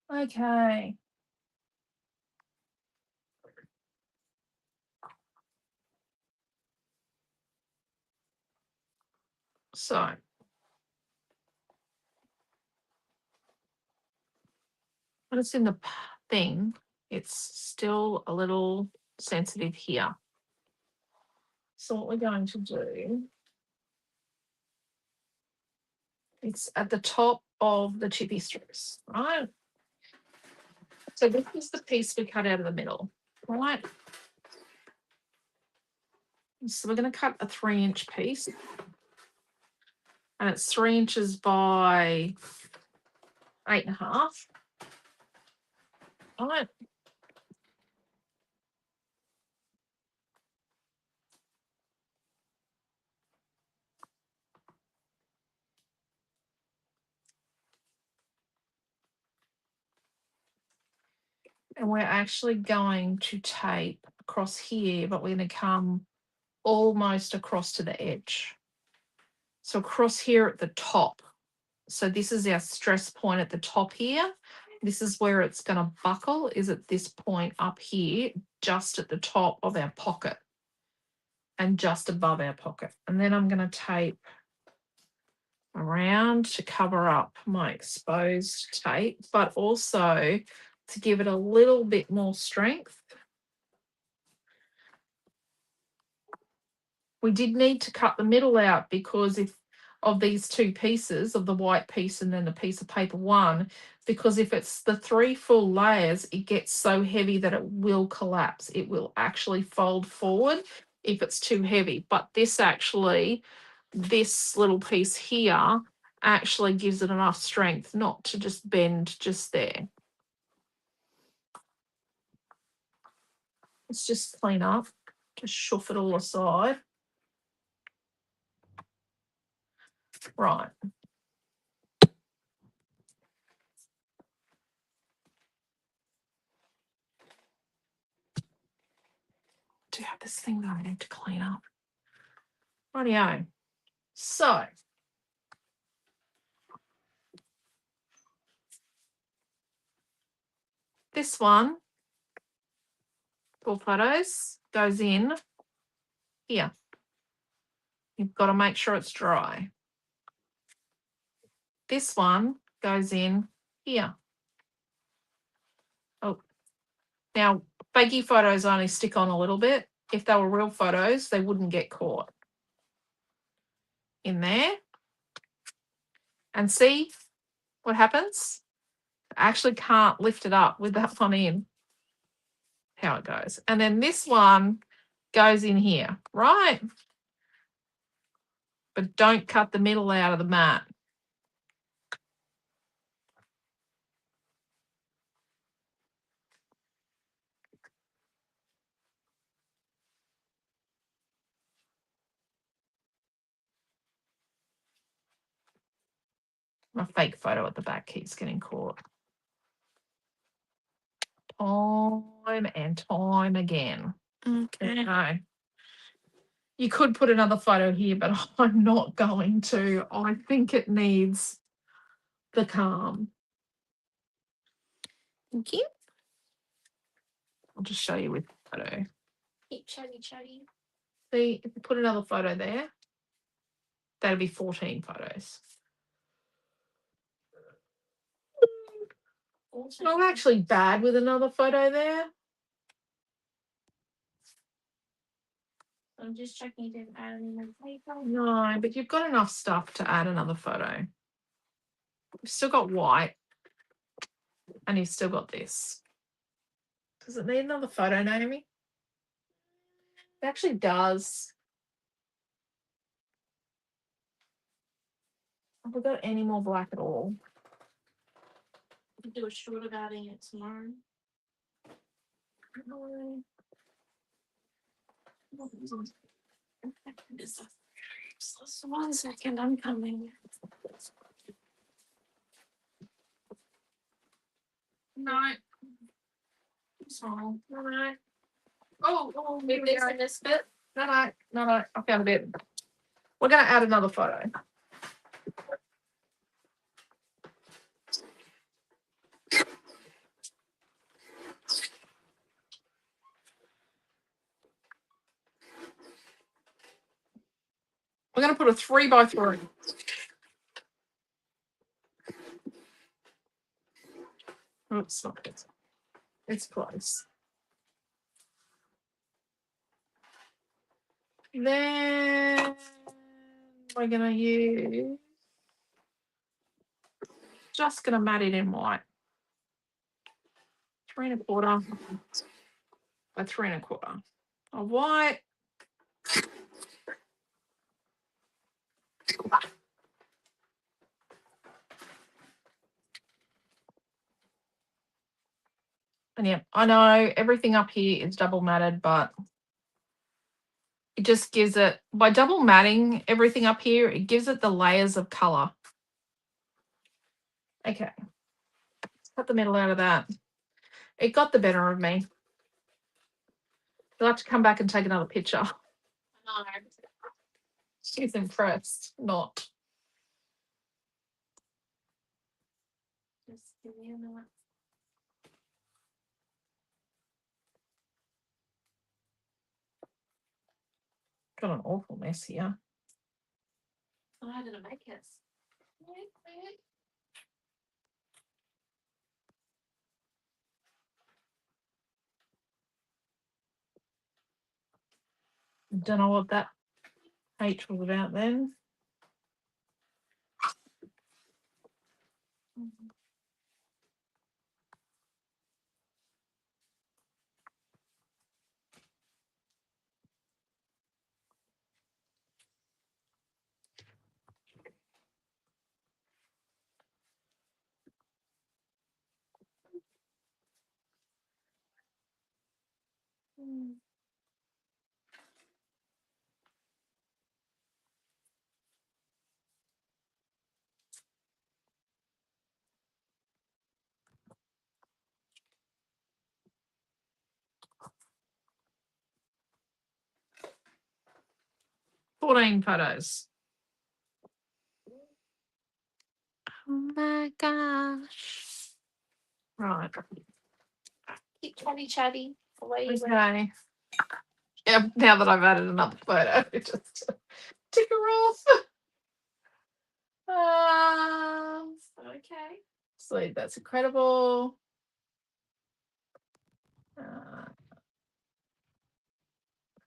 Okay. So when it's in the thing, it's still a little sensitive here. So what we're going to do, it's at the top of the chippy strips, right? So this is the piece we cut out of the middle, right? So we're going to cut a 3-inch piece. And it's 3 inches by 8.5. Right. And we're actually going to tape across here, but we're going to come almost across to the edge. So across here at the top. So this is our stress point at the top here. This is where it's going to buckle, is at this point up here, just at the top of our pocket and just above our pocket. And then I'm going to tape around to cover up my exposed tape, but also to give it a little bit more strength. We did need to cut the middle out because of these two pieces, of the white piece and then the piece of paper one, because if it's the 3 full layers, it gets so heavy that it will collapse. It will actually fold forward if it's too heavy. But this little piece here actually gives it enough strength not to just bend just there. Let's just clean up, just shove it all aside. Right. Do have this thing that I need to clean up. Rightio. So this one, for photos, goes in here. You've got to make sure it's dry. This one goes in here. Oh, now fakey photos only stick on a little bit. If they were real photos, they wouldn't get caught in there. And see what happens? I actually can't lift it up with that one in. How it goes. And then this one goes in here, right? But don't cut the middle out of the mat. My fake photo at the back keeps getting caught. Time and time again. Okay. No. You could put another photo here, but I'm not going to. I think it needs the calm. Thank you. I'll just show you with the photo. Keep chatty. See, if you put another photo there, that'll be 14 photos. It's not actually bad with another photo there. I'm just checking you didn't add any more paper. No, but you've got enough stuff to add another photo. You've still got white. And you've still got this. Does it need another photo, Naomi? It actually does. Have we got any more black at all? We'll do a short of adding it tomorrow. No. Just 1 second, I'm coming. No. Small. No. Oh, Move this and this bit. No. I found a bit. We're going to add another photo. We're going to put a 3x3. Oops, not good. It's close. Then we're going to use, just going to mat it in white. 3 1/4 by 3 1/4 of white. And yeah, I know everything up here is double matted, but it just gives it, by double matting everything up here, it gives it the layers of color. Okay, cut the middle out of that. It got the better of me. You'll have to come back and take another picture. No. She's impressed. Not. Just give me a minute. Got an awful mess here. Oh, how did I make it? Don't know what that H was about then. Mm. 14 photos. Oh my gosh. Right. Keep chatty. Away you go. Okay. Yeah, now that I've added another photo, just tick her off. Okay. Sweet, that's incredible.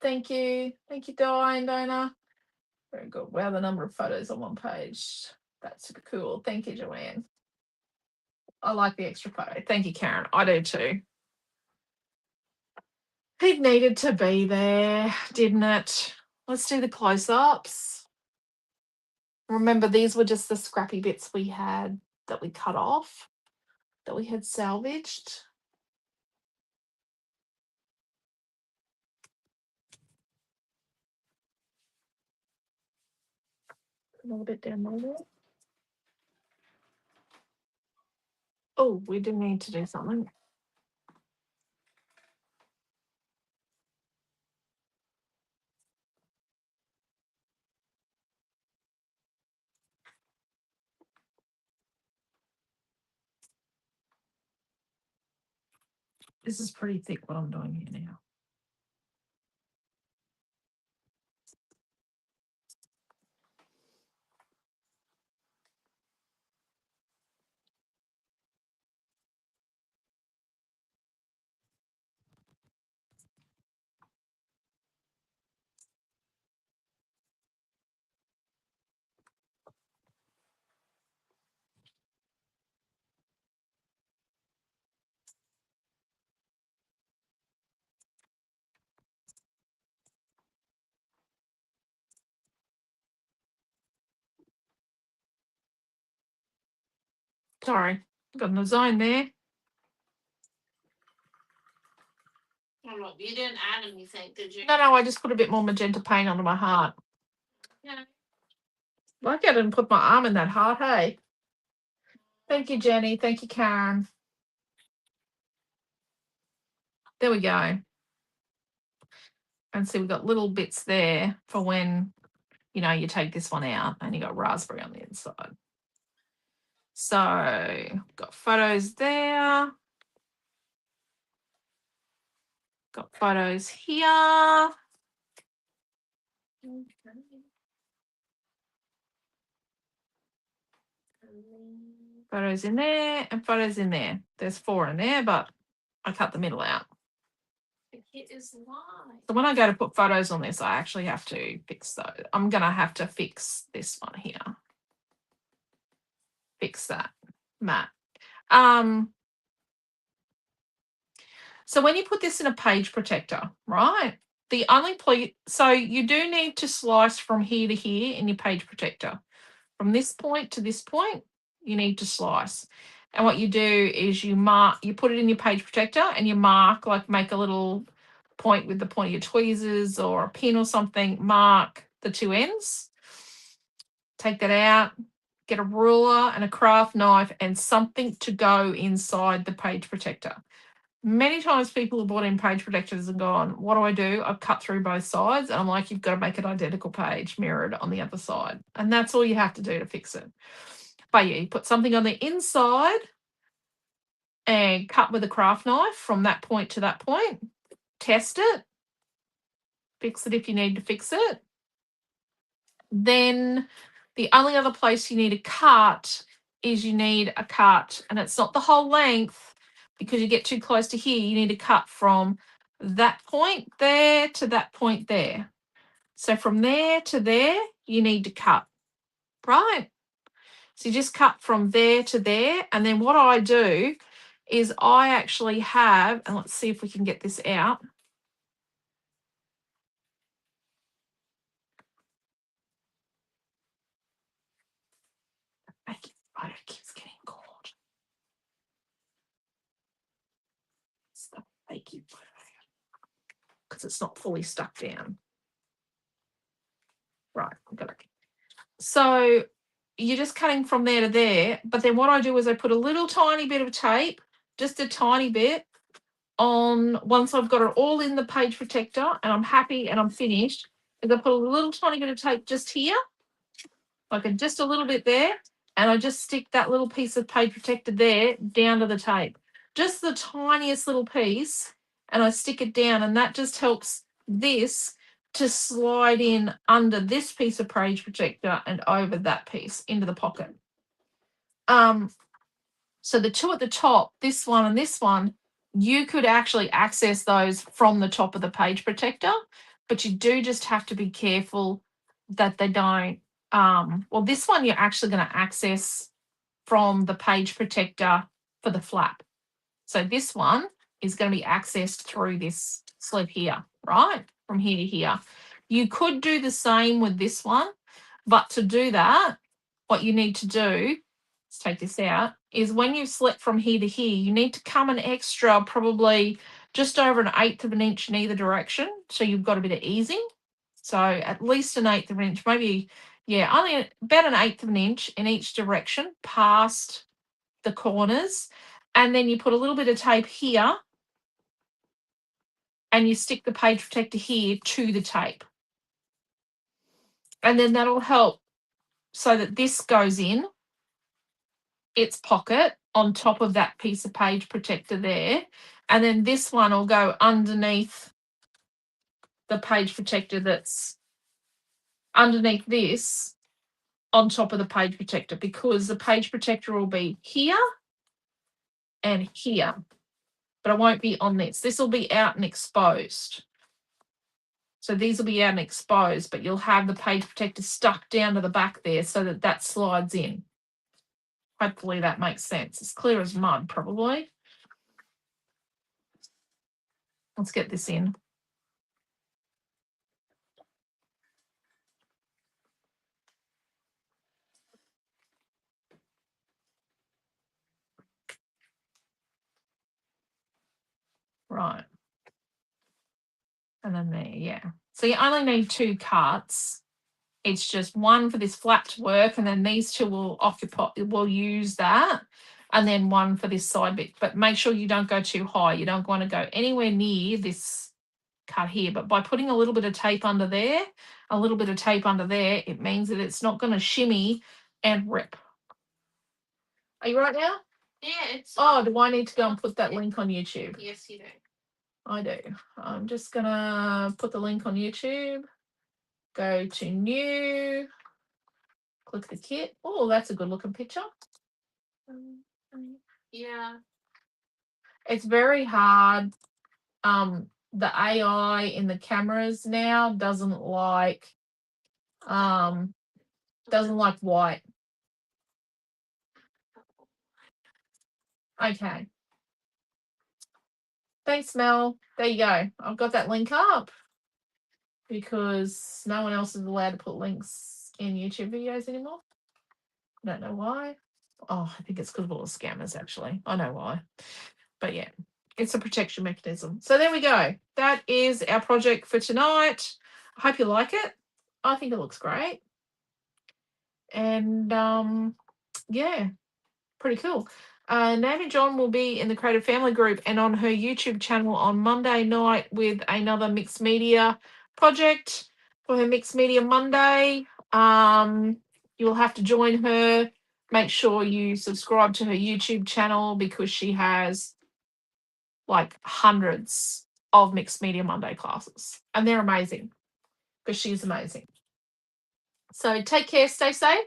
Thank you. Thank you, Di, Donna. Very good. Wow, the number of photos on one page. That's super cool. Thank you, Joanne. I like the extra photo. Thank you, Karen. I do too. It needed to be there, didn't it? Let's do the close-ups. Remember, these were just the scrappy bits we had that we cut off, that we had salvaged. A little bit down there. Oh, we do need to do something. This is pretty thick what I'm doing here now. Sorry, got no zone there. Oh, look, you didn't add anything, did you? No, I just put a bit more magenta paint onto my heart. Yeah. Like I didn't put my arm in that heart, hey? Thank you, Jenny. Thank you, Karen. There we go. And see, we've got little bits there for when, you know, you take this one out and you got raspberry on the inside. So, got photos there. Got photos here. Photos in there and photos in there. There's 4 in there, but I cut the middle out. The kit is live. So when I go to put photos on this, I actually have to fix those. I'm going to have to fix this one here. Fix that, Matt. So when you put this in a page protector, right? The only so you do need to slice from here to here in your page protector. From this point to this point, you need to slice. And what you do is you put it in your page protector and you mark, like make a little point with the point of your tweezers or a pin or something, mark the 2 ends. Take that out, get a ruler and a craft knife and something to go inside the page protector. Many times people have bought in page protectors and gone, what do I do? I've cut through both sides. And I'm like, you've got to make an identical page mirrored on the other side. And that's all you have to do to fix it. But yeah, you put something on the inside and cut with a craft knife from that point to that point. Test it. Fix it if you need to fix it. Then the only other place you need a cut is you need a cut. And it's not the whole length, because you get too close to here. You need to cut from that point there to that point there. So from there to there, you need to cut, right? So you just cut from there to there. And then what I do is I actually have, and let's see if we can get this out. It keeps getting caught. It's the fakey because it's not fully stuck down. Right, got it. So you're just cutting from there to there, but then what I do is I put a little tiny bit of tape, just a tiny bit, on once I've got it all in the page protector and I'm happy and I'm finished, is I put a little tiny bit of tape just here, like just a little bit there, and I just stick that little piece of page protector there down to the tape. Just the tiniest little piece, and I stick it down, and that just helps this to slide in under this piece of page protector and over that piece into the pocket. So the two at the top, this one and this one, you could actually access those from the top of the page protector, but you do just have to be careful that they don't, well, this one you're actually going to access from the page protector for the flap. So this one is going to be accessed through this slit here, right? From here to here. You could do the same with this one, but to do that, what you need to do, let's take this out, is when you slit from here to here, you need to come an extra, probably just over 1/8 of an inch in either direction. So you've got a bit of easing. So at least 1/8 of an inch, maybe, yeah, only about 1/8 of an inch in each direction past the corners. And then you put a little bit of tape here and you stick the page protector here to the tape. And then that'll help so that this goes in its pocket on top of that piece of page protector there. And then this one will go underneath the page protector that's underneath this on top of the page protector, because the page protector will be here and here, but it won't be on this. This will be out and exposed. So these will be out and exposed, but you'll have the page protector stuck down to the back there so that that slides in. Hopefully that makes sense. It's clear as mud, probably. Let's get this in. Right. And then there, yeah. So you only need 2 cuts. It's just one for this flap to work, and then these 2 will use that, and then one for this side bit. But make sure you don't go too high. You don't want to go anywhere near this cut here. But by putting a little bit of tape under there, a little bit of tape under there, it means that it's not going to shimmy and rip. Are you right now? Yeah, it's. Oh, do I need to go and put that link on YouTube? Yes, you do. I do. I'm just going to put the link on YouTube. Go to new, click the kit. Oh, that's a good looking picture. Yeah. It's very hard. The AI in the cameras now doesn't like white. Okay. Thanks, Mel. There you go. I've got that link up because no one else is allowed to put links in YouTube videos anymore. I don't know why. Oh, I think it's because of all the scammers, actually. I know why. But yeah, it's a protection mechanism. So there we go. That is our project for tonight. I hope you like it. I think it looks great. And yeah, pretty cool. Naomi John will be in the Creative Family Group and on her YouTube channel on Monday night with another mixed media project for her Mixed Media Monday. You'll have to join her. Make sure you subscribe to her YouTube channel because she has like hundreds of Mixed Media Monday classes and they're amazing because she's amazing. So take care, stay safe.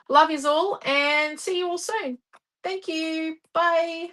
Love yous all and see you all soon. Thank you. Bye.